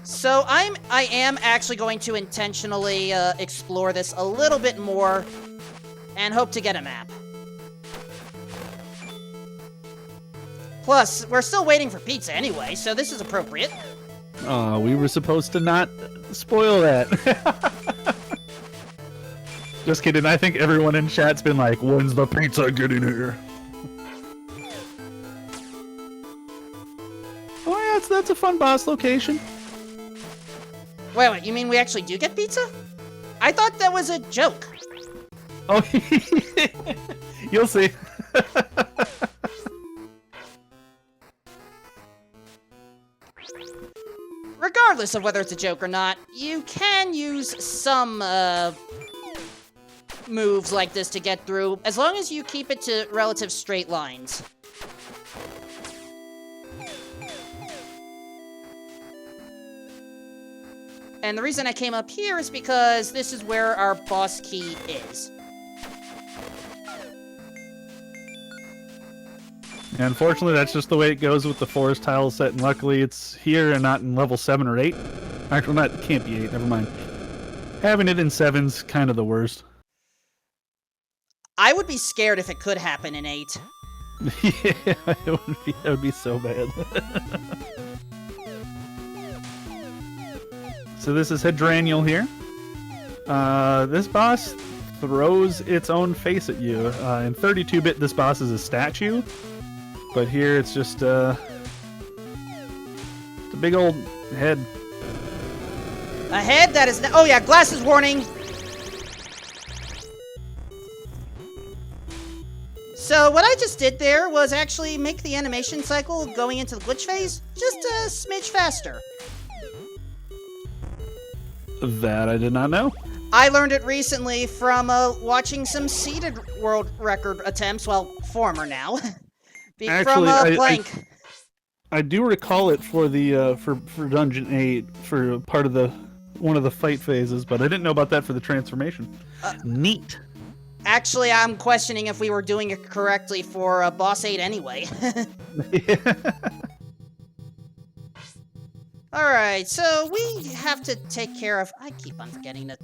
So I am actually going to intentionally explore this a little bit more, and hope to get a map. Plus, we're still waiting for pizza anyway, so this is appropriate. Oh, we were supposed to not spoil that. Just kidding. I think everyone in chat's been like, when's the pizza getting here? Oh yeah, that's a fun boss location. Wait, you mean we actually do get pizza? I thought that was a joke. Oh, you'll see. Regardless of whether it's a joke or not, you can use some, moves like this to get through, as long as you keep it to relative straight lines. And the reason I came up here is because this is where our boss key is. And unfortunately, that's just the way it goes with the forest tile set, and luckily it's here and not in level 7 or 8. Actually, it can't be 8, never mind. Having it in 7's kind of the worst. I would be scared if it could happen in 8. Yeah, it would be so bad. So this is Hydranial here. This boss throws its own face at you. In 32-bit, this boss is a statue. But here it's just it's a big old head. A head that is... Oh yeah, glasses warning! So what I just did there was actually make the animation cycle going into the glitch phase just a smidge faster. That I did not know. I learned it recently from watching some seeded world record attempts, well, former now. Actually, from Blank. I do recall it for the for Dungeon 8 for part of one of the fight phases, but I didn't know about that for the transformation. Neat. Actually, I'm questioning if we were doing it correctly for Boss 8 anyway. Alright, so we have to take care of... I keep on forgetting to...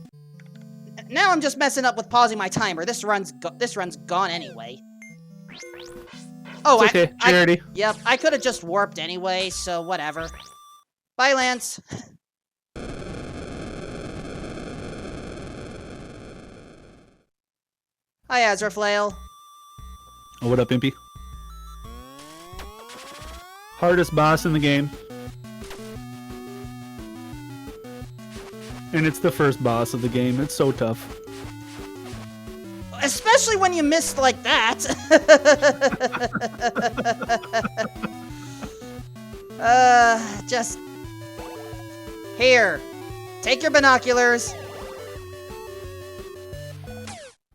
Now I'm just messing up with pausing my timer. This run's gone anyway. Oh, It's okay, charity. Yep, I could have just warped anyway, so whatever. Bye, Lance. Hi, Azraflail. Oh, what up, Impy? Hardest boss in the game. And it's the first boss of the game. It's so tough. Especially when you missed like that. Just... Here. Take your binoculars.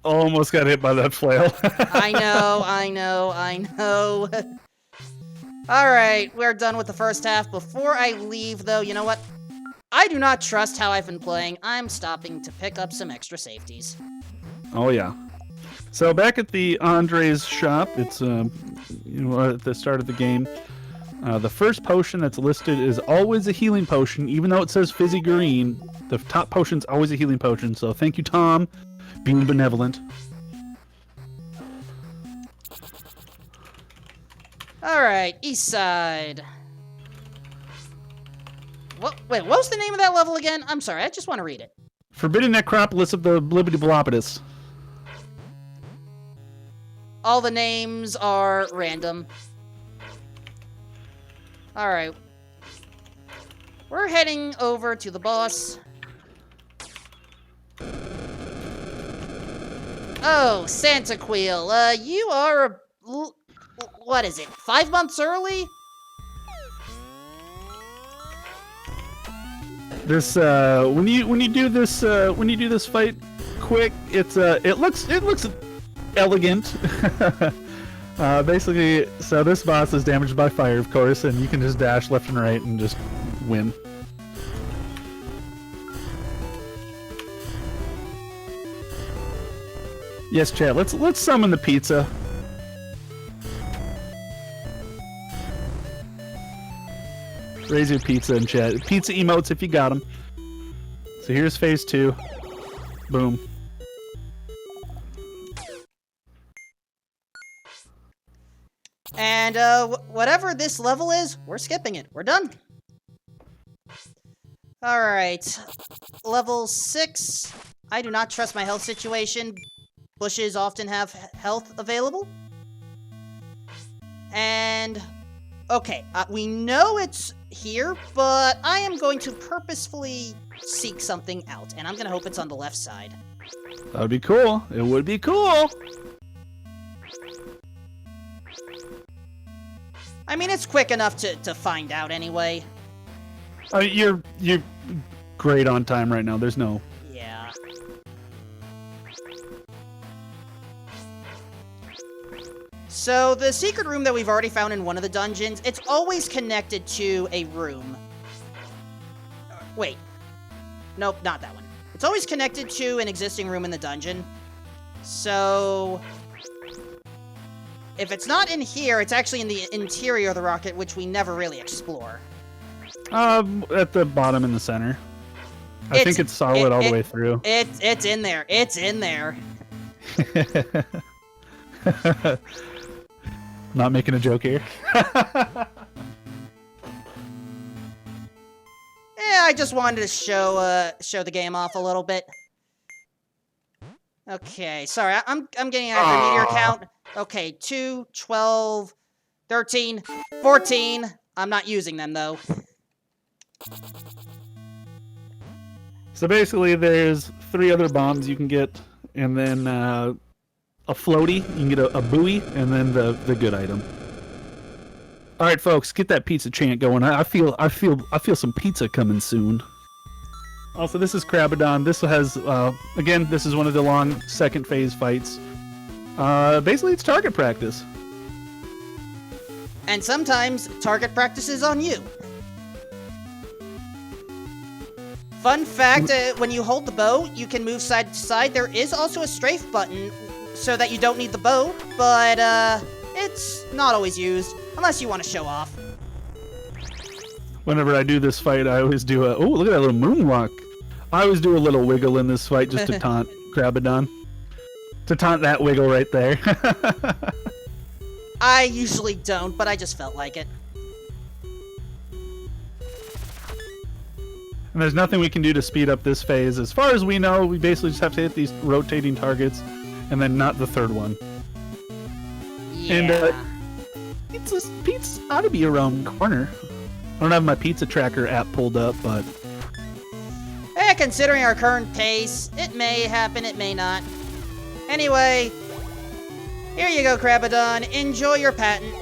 Almost got hit by that flail. I know. Alright, we're done with the first half. Before I leave, though, you know what? I do not trust how I've been playing. I'm stopping to pick up some extra safeties. Oh, yeah. So back at the Andre's shop, it's at the start of the game. The first potion that's listed is always a healing potion, even though it says fizzy green. The top potion's always a healing potion. So thank you, Tom, being benevolent. Alright, east side. Wait, what was the name of that level again? I'm sorry, I just want to read it. Forbidden Necropolis of the Blibbity Blopitus. All the names are random. Alright. We're heading over to the boss. Oh, Santa Queel, you are what is it, 5 months early? This when you do this fight quick, it looks elegant. Basically, so this boss is damaged by fire, of course, and you can just dash left and right and just win. Yes, chat. Let's summon the pizza. Raise your pizza in chat. Pizza emotes if you got them. So here's phase 2. Boom. And whatever this level is, we're skipping it. We're done. Alright. Level 6. I do not trust my health situation. Bushes often have health available. And... okay, we know it's here, but I am going to purposefully seek something out, and I'm going to hope it's on the left side. That would be cool. It would be cool. I mean, it's quick enough to find out anyway. You're great on time right now. There's no... Yeah. So, the secret room that we've already found in one of the dungeons, it's always connected to a room. Wait. Nope, not that one. It's always connected to an existing room in the dungeon. So... if it's not in here, it's actually in the interior of the rocket, which we never really explore. At the bottom in the center. I think it's solid all the way through. It's in there. It's in there. Not making a joke here. Yeah, I just wanted to show the game off a little bit. Okay, sorry, I'm getting out of the meteor count. Okay, 2, 12, 13, 14. I'm not using them, though. So basically, there's 3 other bombs you can get, and then a floaty. You can get a buoy, and then the good item. All right, folks, get that pizza chant going. I feel some pizza coming soon. Also, this is Krabadon. This has again, this is one of the long second phase fights. Basically, it's target practice. And sometimes target practice is on you. Fun fact, when you hold the bow, you can move side to side. There is also a strafe button so that you don't need the boat, but it's not always used, unless you want to show off. Whenever I do this fight, I always do a... Oh, look at that little moonwalk. I always do a little wiggle in this fight just to taunt Krabadon. To taunt that wiggle right there. I usually don't, but I just felt like it. And there's nothing we can do to speed up this phase. As far as we know, we basically just have to hit these rotating targets, and then not the third one. Yeah. And pizza's ought to be around the corner. I don't have my pizza tracker app pulled up, but... Considering our current pace, it may happen, it may not. Anyway, here you go, Krabadon. Enjoy your patent.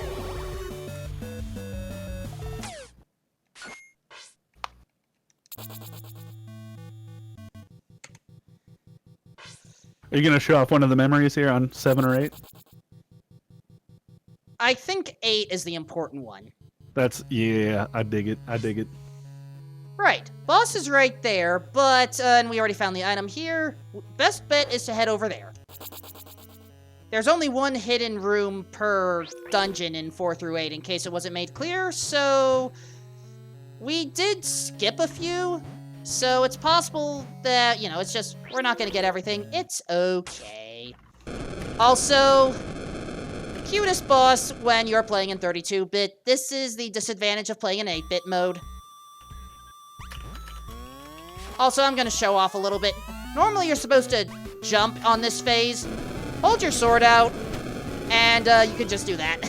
Are you going to show off one of the memories here on 7 or 8? I think 8 is the important one. Yeah, I dig it. I dig it. Right. Boss is right there, but, and we already found the item here. Best bet is to head over there. There's only one hidden room per dungeon in 4 through 8, in case it wasn't made clear, so... We did skip a few, so it's possible that, you know, it's just, we're not gonna get everything. It's okay. Also, cutest boss when you're playing in 32-bit. This is the disadvantage of playing in 8-bit mode. Also, I'm gonna show off a little bit. Normally, you're supposed to jump on this phase, hold your sword out, and you can just do that.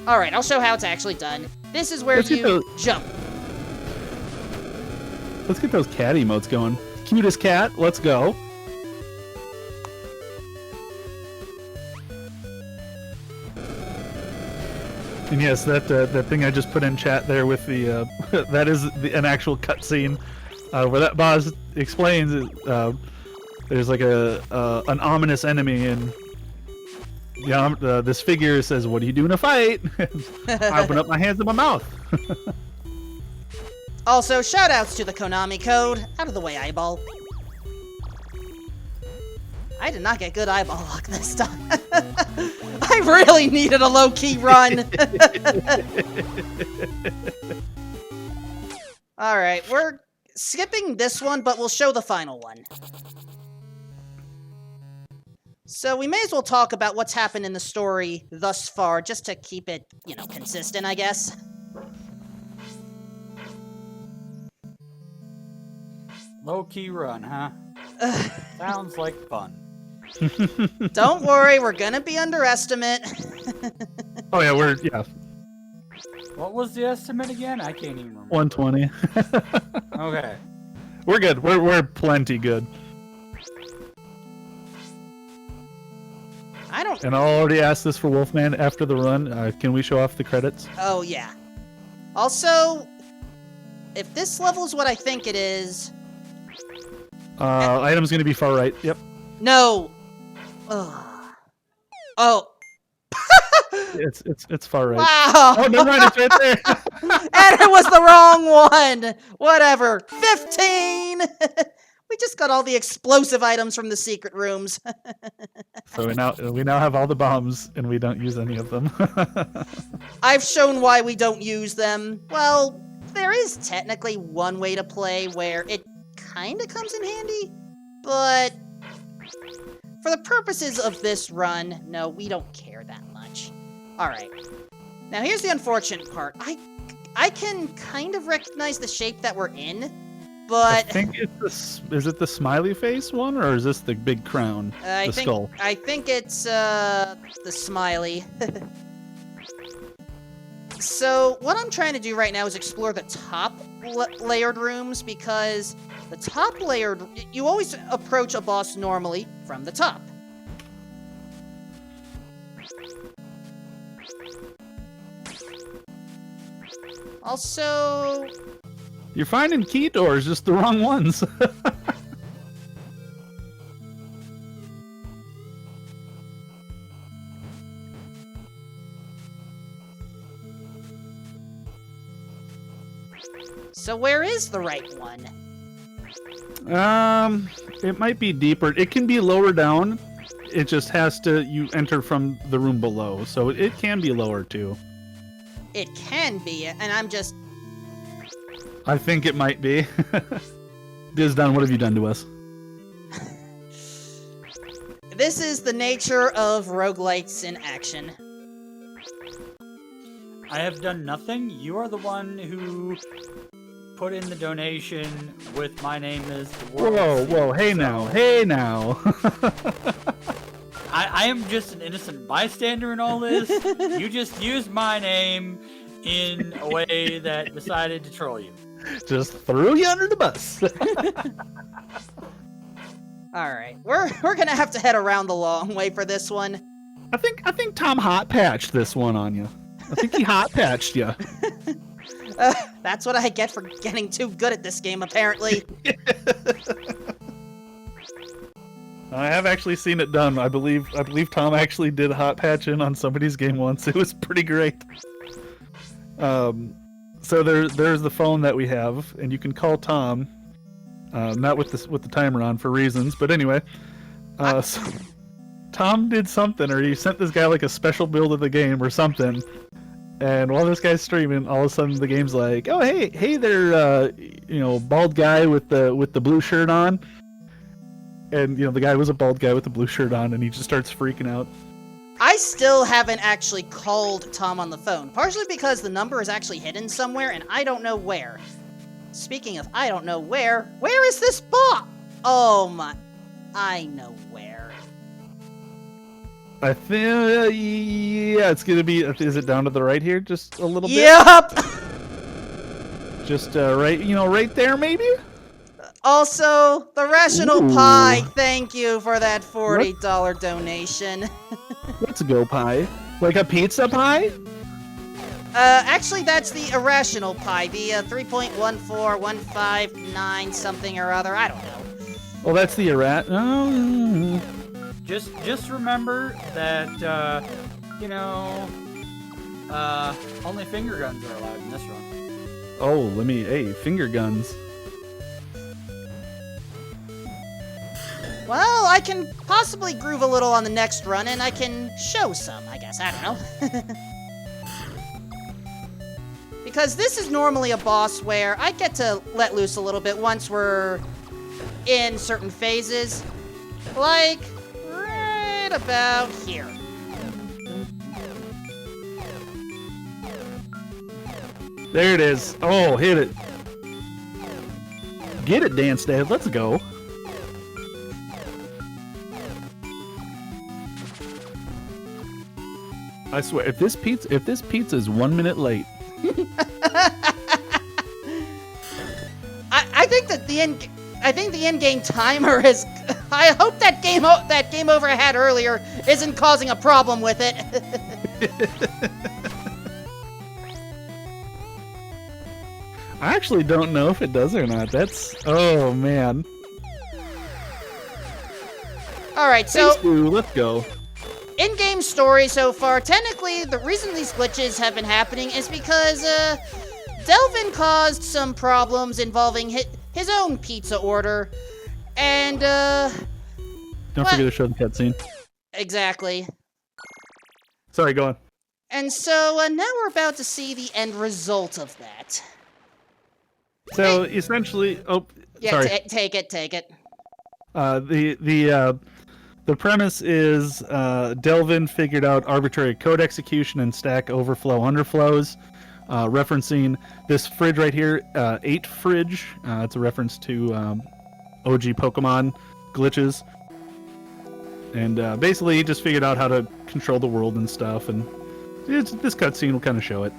Alright, I'll show how it's actually done. This is where you jump. Let's get those cat emotes going. Cutest cat, let's go. And yes, that thing I just put in chat there with the that is an actual cutscene where that boss explains there's like an ominous enemy, and this figure says, "What do you do in a fight?" I open up my hands and my mouth. Also, shoutouts to the Konami code. Out of the way, eyeball. I did not get good eyeball luck this time. I really needed a low-key run. Alright, we're skipping this one, but we'll show the final one. So we may as well talk about what's happened in the story thus far, just to keep it, you know, consistent, I guess. Low-key run, huh? Sounds like fun. Don't worry, we're gonna be underestimate. Oh yeah, yeah. What was the estimate again? I can't even remember. 120. Okay. We're good. We're plenty good. I don't... And I'll already ask this for Wolfman after the run. Can we show off the credits? Oh, yeah. Also, if this level is what I think it is... Item's gonna be far right. Yep. No! Ugh. Oh. It's far right. Wow! Oh, never mind, it's right there. And it was the wrong one! Whatever. 15! We just got all the explosive items from the secret rooms. So we now have all the bombs, and we don't use any of them. I've shown why we don't use them. Well, there is technically one way to play where it kinda comes in handy, but for the purposes of this run, no, we don't care that much. Alright. Now here's the unfortunate part. I can kind of recognize the shape that we're in, but... I think is it the smiley face one, or is this the big crown? Skull? I think it's, the smiley. So, what I'm trying to do right now is explore the top layered rooms, because the top layered... You always approach a boss normally from the top. Also... You're finding key doors, just the wrong ones. So where is the right one? It might be deeper. It can be lower down. It just has to, you enter from the room below. So it can be lower too. It can be, and I'm just... I think it might be. Dizdon, what have you done to us? This is the nature of roguelites in action. I have done nothing. You are the one who put in the donation with my name as the world. Whoa, hey now, hey now. I am just an innocent bystander in all this. You just used my name in a way that decided to troll you. Just threw you under the bus. Alright, we're gonna have to head around the long way for this one. I think Tom hot patched this one on you. I think he hot patched you. That's what I get for getting too good at this game, apparently. I have actually seen it done. I believe Tom actually did hot patch in on somebody's game once. It was pretty great. So there's the phone that we have, and you can call Tom. Not with the timer on for reasons, but anyway. So Tom did something, or he sent this guy like a special build of the game or something. And while this guy's streaming, all of a sudden the game's like, "Oh hey there, bald guy with the blue shirt on." And the guy was a bald guy with the blue shirt on, and he just starts freaking out. I still haven't actually called Tom on the phone, partially because the number is actually hidden somewhere, and I don't know where. Speaking of I don't know where is this bot? Oh my, I know where. I think, yeah, it's gonna be, is it down to the right here? Just a little bit? Yep! Just, right there, maybe? Also, the Rational Ooh. Pie, thank you for that $40 donation. Let's go, pie. Like a pizza pie? Actually, that's the Irrational Pie, the 3.14159 something or other, I don't know. Well, that's the Just remember that, only finger guns are allowed in this run. Oh, finger guns. Well, I can possibly groove a little on the next run, and I can show some, I guess. I don't know. Because this is normally a boss where I get to let loose a little bit once we're in certain phases. Like, right about here. There it is. Oh, hit it. Get it, Dance Dad. Let's go. I swear, if this pizza is 1 minute late. I think that the in-game timer is. I hope that game over I had earlier isn't causing a problem with it. I actually don't know if it does or not. Oh man. All right, so let's go. in-game story so far. Technically, the reason these glitches have been happening is because Delvin caused some problems involving his own pizza order, and Don't forget to show the cutscene. Exactly. Sorry, go on. And so now we're about to see the end result of that. So essentially, Yeah, sorry. take it. The premise is Delvin figured out arbitrary code execution and stack overflow underflows, referencing this fridge right here, 8 fridge. It's a reference to OG Pokemon glitches. And basically, he just figured out how to control the world and stuff, and this cutscene will kind of show it.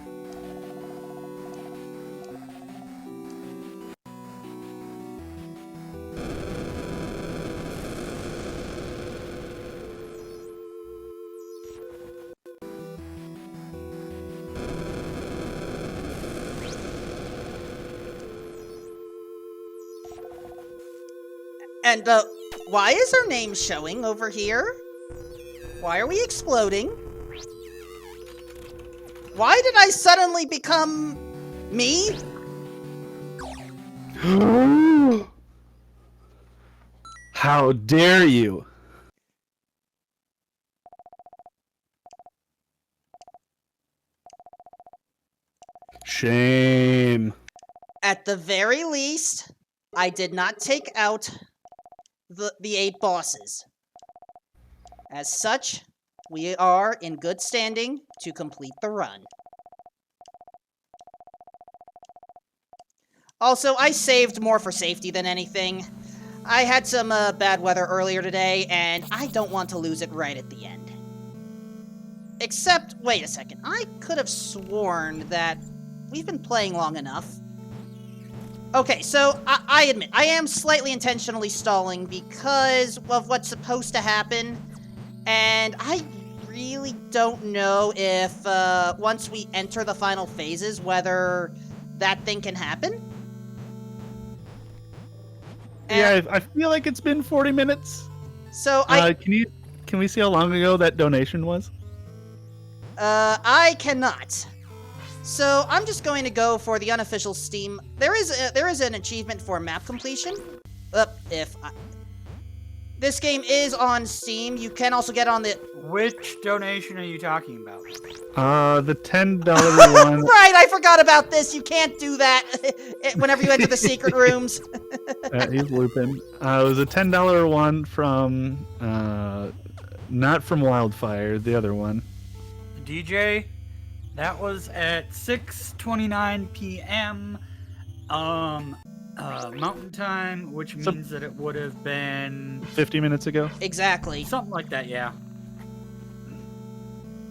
And why is our name showing over here? Why are we exploding? Why did I suddenly become me? How dare you? Shame. At the very least, I did not take out the 8 bosses. As such, we are in good standing to complete the run. Also, I saved more for safety than anything. I had some bad weather earlier today, and I don't want to lose it right at the end. Except, wait a second, I could have sworn that we've been playing long enough. Okay, so I admit, I am slightly intentionally stalling because of what's supposed to happen, and I really don't know if once we enter the final phases, whether that thing can happen. Yeah, I feel like it's been 40 minutes. So Can we see how long ago that donation was? I cannot. So I'm just going to go for the unofficial Steam. There is an achievement for map completion. This game is on Steam. You can also get on the... Which donation are you talking about? The $10 one. Right, I forgot about this. You can't do that whenever you enter the secret rooms. He's looping. It was a $10 one from, not from Wildfire, the other one. DJ, that was at 6:29 p.m. Mountain Time, which means that it would have been 50 minutes ago. Exactly. something like that. Yeah.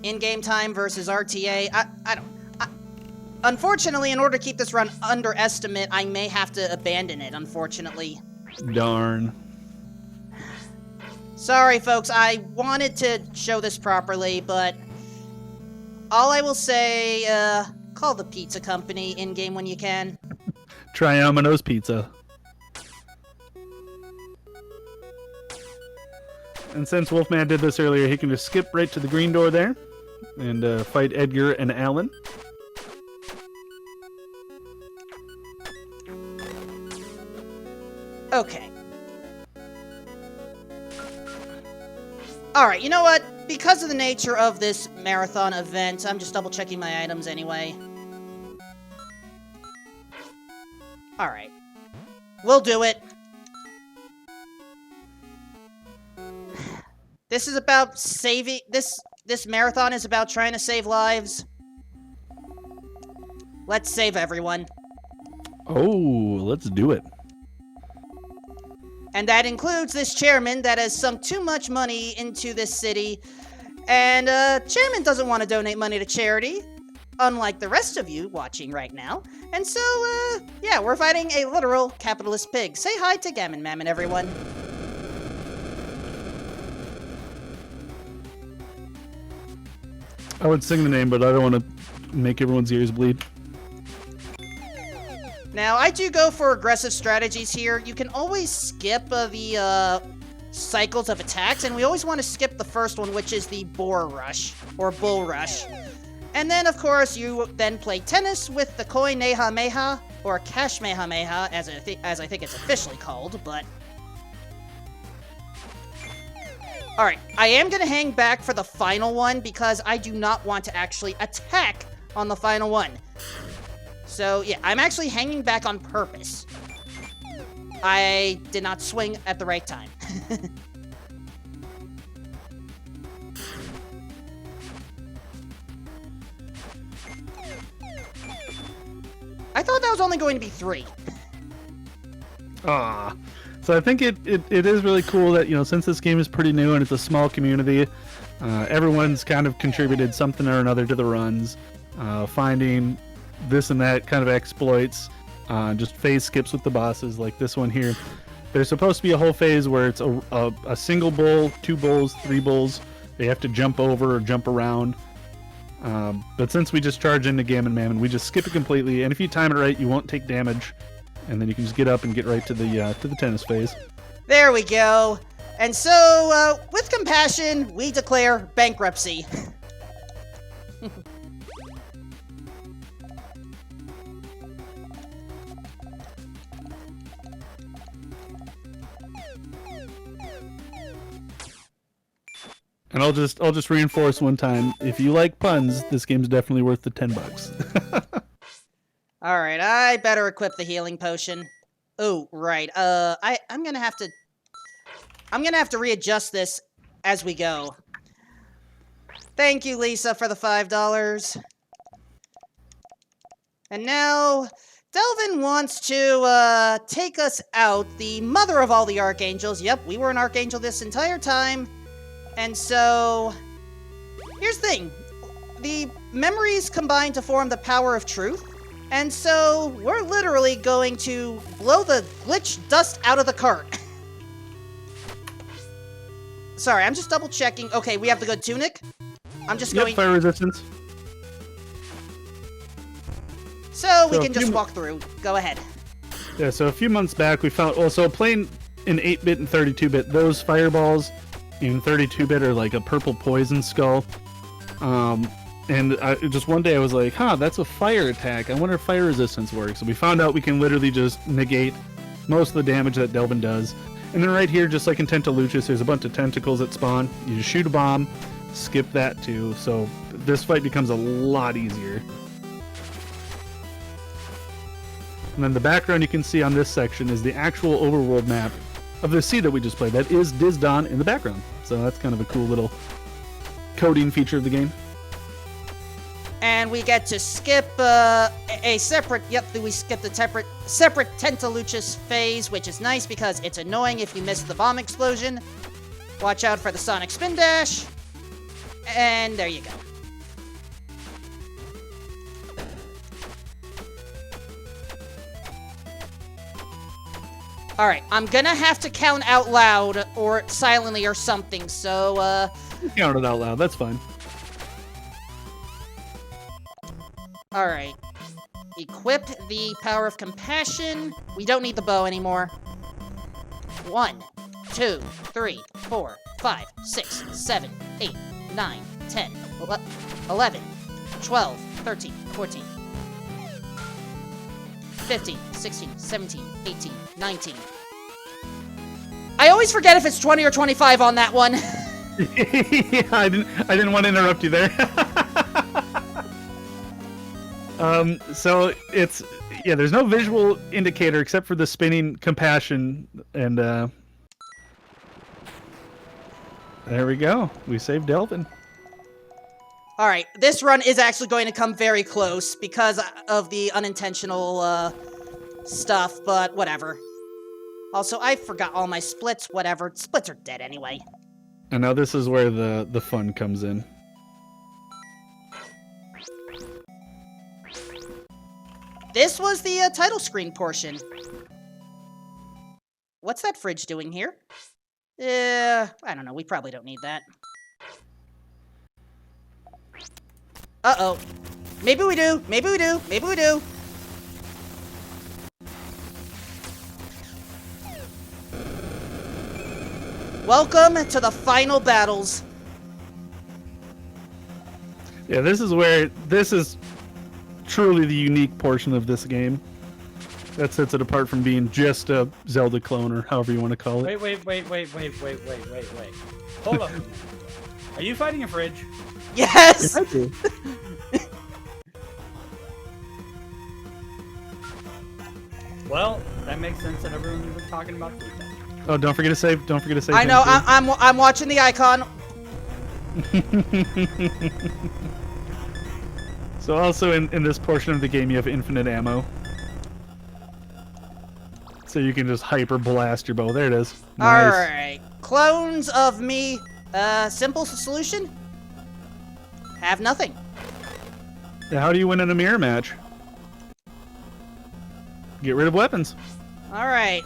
In-game time versus RTA. Unfortunately, in order to keep this run under estimate, I may have to abandon it, unfortunately. Darn. Sorry, folks. I wanted to show this properly, but all I will say, call the pizza company in-game when you can. Try Domino's Pizza. And since Wolfman did this earlier, he can just skip right to the green door there and fight Edgar and Alan. Okay. Alright, you know what? Because of the nature of this marathon event, I'm just double-checking my items anyway. Alright. We'll do it. This is about saving... This marathon is about trying to save lives. Let's save everyone. Oh, let's do it. And that includes this chairman that has sunk too much money into this city. And, chairman doesn't want to donate money to charity, unlike the rest of you watching right now. And so, yeah, we're fighting a literal capitalist pig. Say hi to Gammon Mammon, everyone. I would sing the name, but I don't want to make everyone's ears bleed. Now, I do go for aggressive strategies here. You can always skip the cycles of attacks, and we always want to skip the first one, which is the boar rush, or bull rush. And then, of course, you then play tennis with the Koi Neha Meha, or Cash Meha Meha, as I think it's officially called, but... Alright, I am going to hang back for the final one, because I do not want to actually attack on the final one. So, yeah, I'm actually hanging back on purpose. I did not swing at the right time. I thought that was only going to be 3. Ah. So I think it is really cool that, you know, since this game is pretty new and it's a small community, everyone's kind of contributed something or another to the runs, finding this and that kind of exploits, just phase skips with the bosses like this one here. There's supposed to be a whole phase where it's a single bull, 2 bulls, 3 bulls. They have to jump over or jump around. But since we just charge into Gammon Mammon, we just skip it completely. And if you time it right, you won't take damage. And then you can just get up and get right to the tennis phase. There we go. And so, with compassion, we declare bankruptcy. And I'll just reinforce one time. If you like puns, this game's definitely worth the $10. All right, I better equip the healing potion. Oh, right. I'm gonna have to readjust this as we go. Thank you, Lisa, for the $5. And now, Delvin wants to take us out, the mother of all the archangels. Yep, we were an archangel this entire time. And so, here's the thing. The memories combine to form the power of truth. And so, we're literally going to blow the glitch dust out of the cart. Sorry, I'm just double checking. Okay, we have the good tunic. I'm just going... fire resistance. So we can just walk through. Go ahead. Yeah, so a few months back we found... Well, so playing in 8-bit and 32-bit, those fireballs in 32-bit are like a purple poison skull. And just one day I was like, that's a fire attack. I wonder if fire resistance works. So we found out we can literally just negate most of the damage that Delvin does. And then right here, just like in Tentaluchis, there's a bunch of tentacles that spawn. You just shoot a bomb, skip that too. So this fight becomes a lot easier. And then the background you can see on this section is the actual overworld map of the sea that we just played. That is Dizdon in the background. So that's kind of a cool little coding feature of the game. And we get to skip a separate, we skip the separate Tentaluchis phase, which is nice because it's annoying if you miss the bomb explosion. Watch out for the Sonic Spin Dash. And there you go. Alright, I'm gonna have to count out loud or silently or something, so, Count it out loud, that's fine. Alright. Equip the power of compassion. We don't need the bow anymore. 1, 2, 3, 4, 5, 6, 7, 8, 9, 10, 11, 12, 13, 14, 15, 16, 17, 18, 19. I always forget if it's 20 or 25 on that one. Yeah, I didn't want to interrupt you there. So it's, there's no visual indicator except for the spinning compassion, and there we go. We saved Delvin. Alright, this run is actually going to come very close because of the unintentional, stuff, but whatever. Also, I forgot all my splits, whatever. Splits are dead anyway. And now this is where the fun comes in. This was the title screen portion. What's that fridge doing here? I don't know. We probably don't need that. Uh-oh. Maybe we do. Maybe we do. Maybe we do. Welcome to the final battles. Yeah, this is truly the unique portion of this game that sets it apart from being just a Zelda clone, or however you want to call it. Wait. Hold up. Are you fighting a fridge? Yes! I do. Well, that makes sense that everyone was talking about food then. Oh, don't forget to save. Don't forget to save. I know, James, I'm watching the icon. So also in this portion of the game, you have infinite ammo. So you can just hyper blast your bow. There it is. Nice. Alright. Clones of me. Simple solution? Have nothing. Yeah, how do you win in a mirror match? Get rid of weapons. Alright.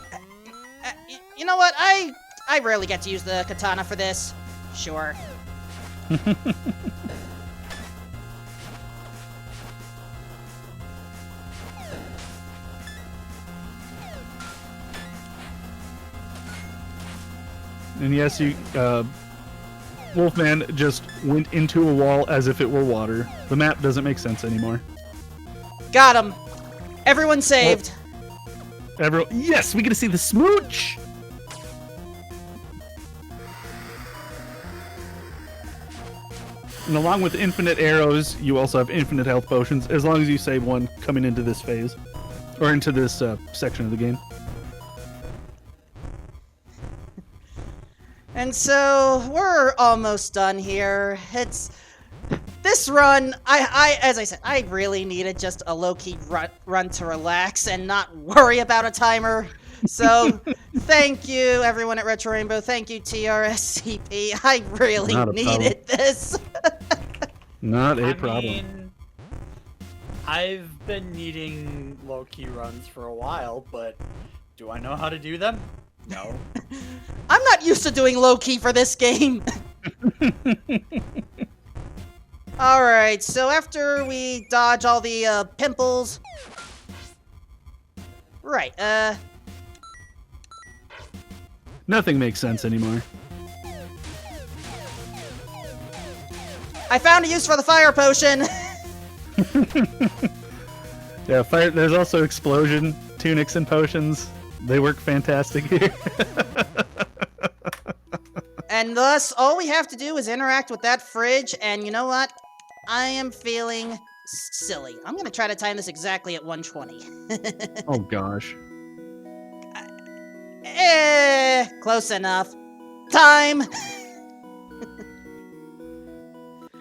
You know what? I rarely get to use the katana for this. Sure. And yes, Wolfman just went into a wall as if it were water. The map doesn't make sense anymore. Got him. Everyone saved. Yes, we get to see the smooch. And along with infinite arrows, you also have infinite health potions, as long as you save one coming into this phase. Or into this section of the game. And so, we're almost done here. This run, as I said, I really needed just a low-key run to relax and not worry about a timer. So, thank you, everyone at Retro Rainbow. Thank you, TRSCP. I really needed this. Not a problem. Mean, I've been needing low-key runs for a while, but do I know how to do them? No. I'm not used to doing low-key for this game. Alright, so after we dodge all the pimples... Right, Nothing makes sense anymore. I found a use for the fire potion! Yeah, fire. There's also explosion, tunics, and potions. They work fantastic here. And thus, all we have to do is interact with that fridge, and you know what? I am feeling silly. I'm gonna try to time this exactly at 120. Oh gosh. Close enough. Time!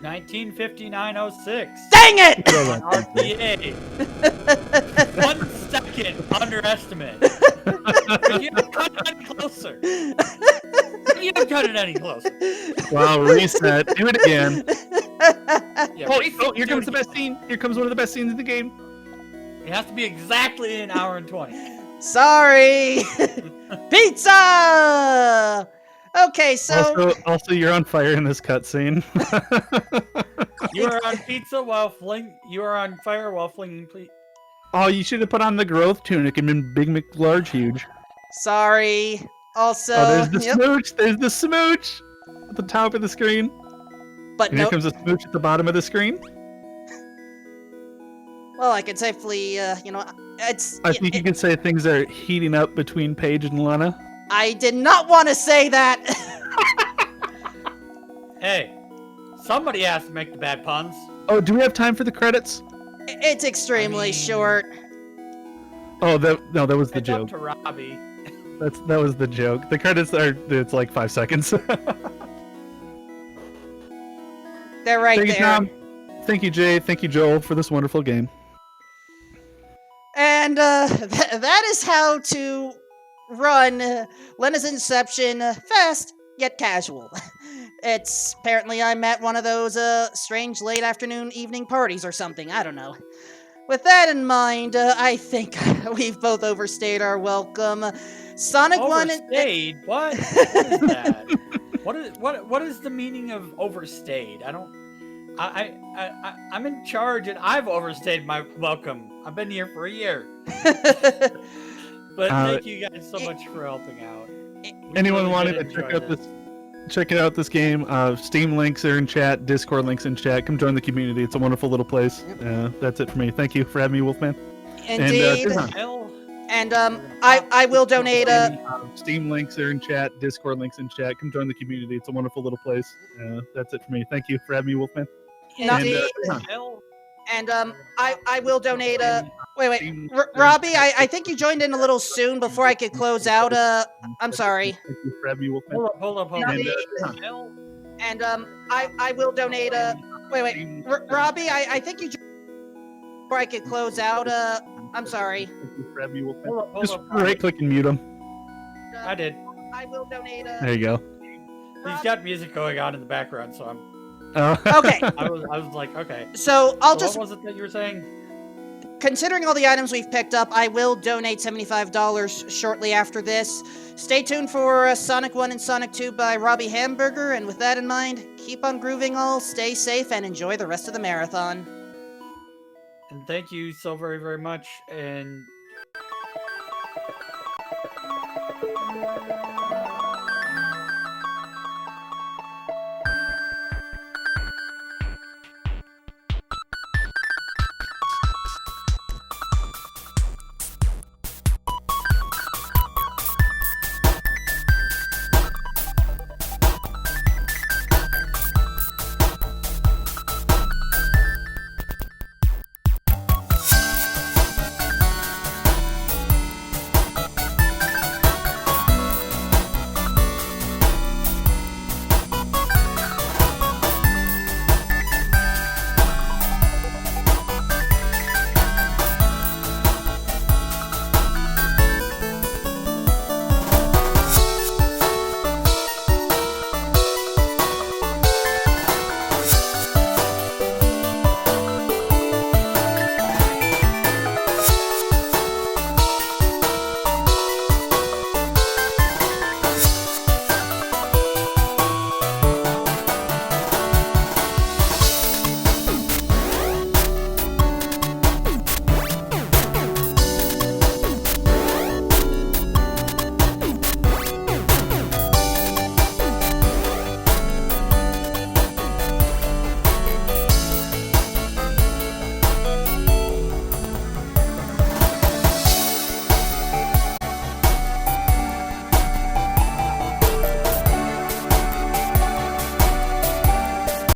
1959-06. Dang it! RPA. 1 second underestimate. You don't cut it any closer. You don't cut it any closer. Wow, reset. Do it again. Yeah, Oh, here comes the best scene. Here comes one of the best scenes in the game. It has to be exactly an hour and 20. Sorry! Pizza! Okay, so... Also, you're on fire in this cutscene. You are on pizza while You are on fire while flinging. Oh, you should have put on the growth tunic and been Big McLarge huge. Sorry. Also... Oh, there's the smooch. There's the smooch at the top of the screen. But and here comes the smooch at the bottom of the screen. Well, I could safely, it's... I think you could say things are heating up between Paige and Lenna. I did not want to say that! Hey, somebody has to make the bad puns. Oh, do we have time for the credits? It's extremely short. Oh, that was the It's joke. up to Robbie. That was the joke. The credits it's like 5 seconds. They're right Thank you, there. Tom. Thank you, Jay. Thank you, Joel, for this wonderful game. And that is how to run Lenna's Inception fast yet casual. It's apparently I'm at one of those strange late afternoon evening parties or something. I don't know. With that in mind, I think we've both overstayed our welcome. Sonic Overstayed? What is that? What is the meaning of overstayed? I'm in charge and I've overstayed my welcome. I've been here for a year. But thank you guys so much for helping out. Anyone wanting to check out this game, Steam links are in chat, Discord links in chat. Come join the community. It's a wonderful little place. That's it for me. Thank you for having me, Wolfman. Indeed. And I will donate Steam links are in chat, Discord links in chat. Come join the community. It's a wonderful little place. That's it for me. Thank you for having me, Wolfman. Indeed. And I will donate wait, Robbie, I think you joined in a little soon before I could close out. I'm sorry. Thank you for having me, Wolfman. Hold up. And I will donate wait, Robbie, I think you joined before I could close out. I'm sorry. Thank you for having me, Wolfman. Just right click and mute him. I did. I will donate There you go. He's got music going on in the background, so I'm. Okay. I was like, okay. So What was it that you were saying? Considering all the items we've picked up, I will donate $75 shortly after this. Stay tuned for Sonic 1 and Sonic 2 by Robbie Hamburger, and with that in mind, keep on grooving all, stay safe, and enjoy the rest of the marathon. And thank you so very, very much. And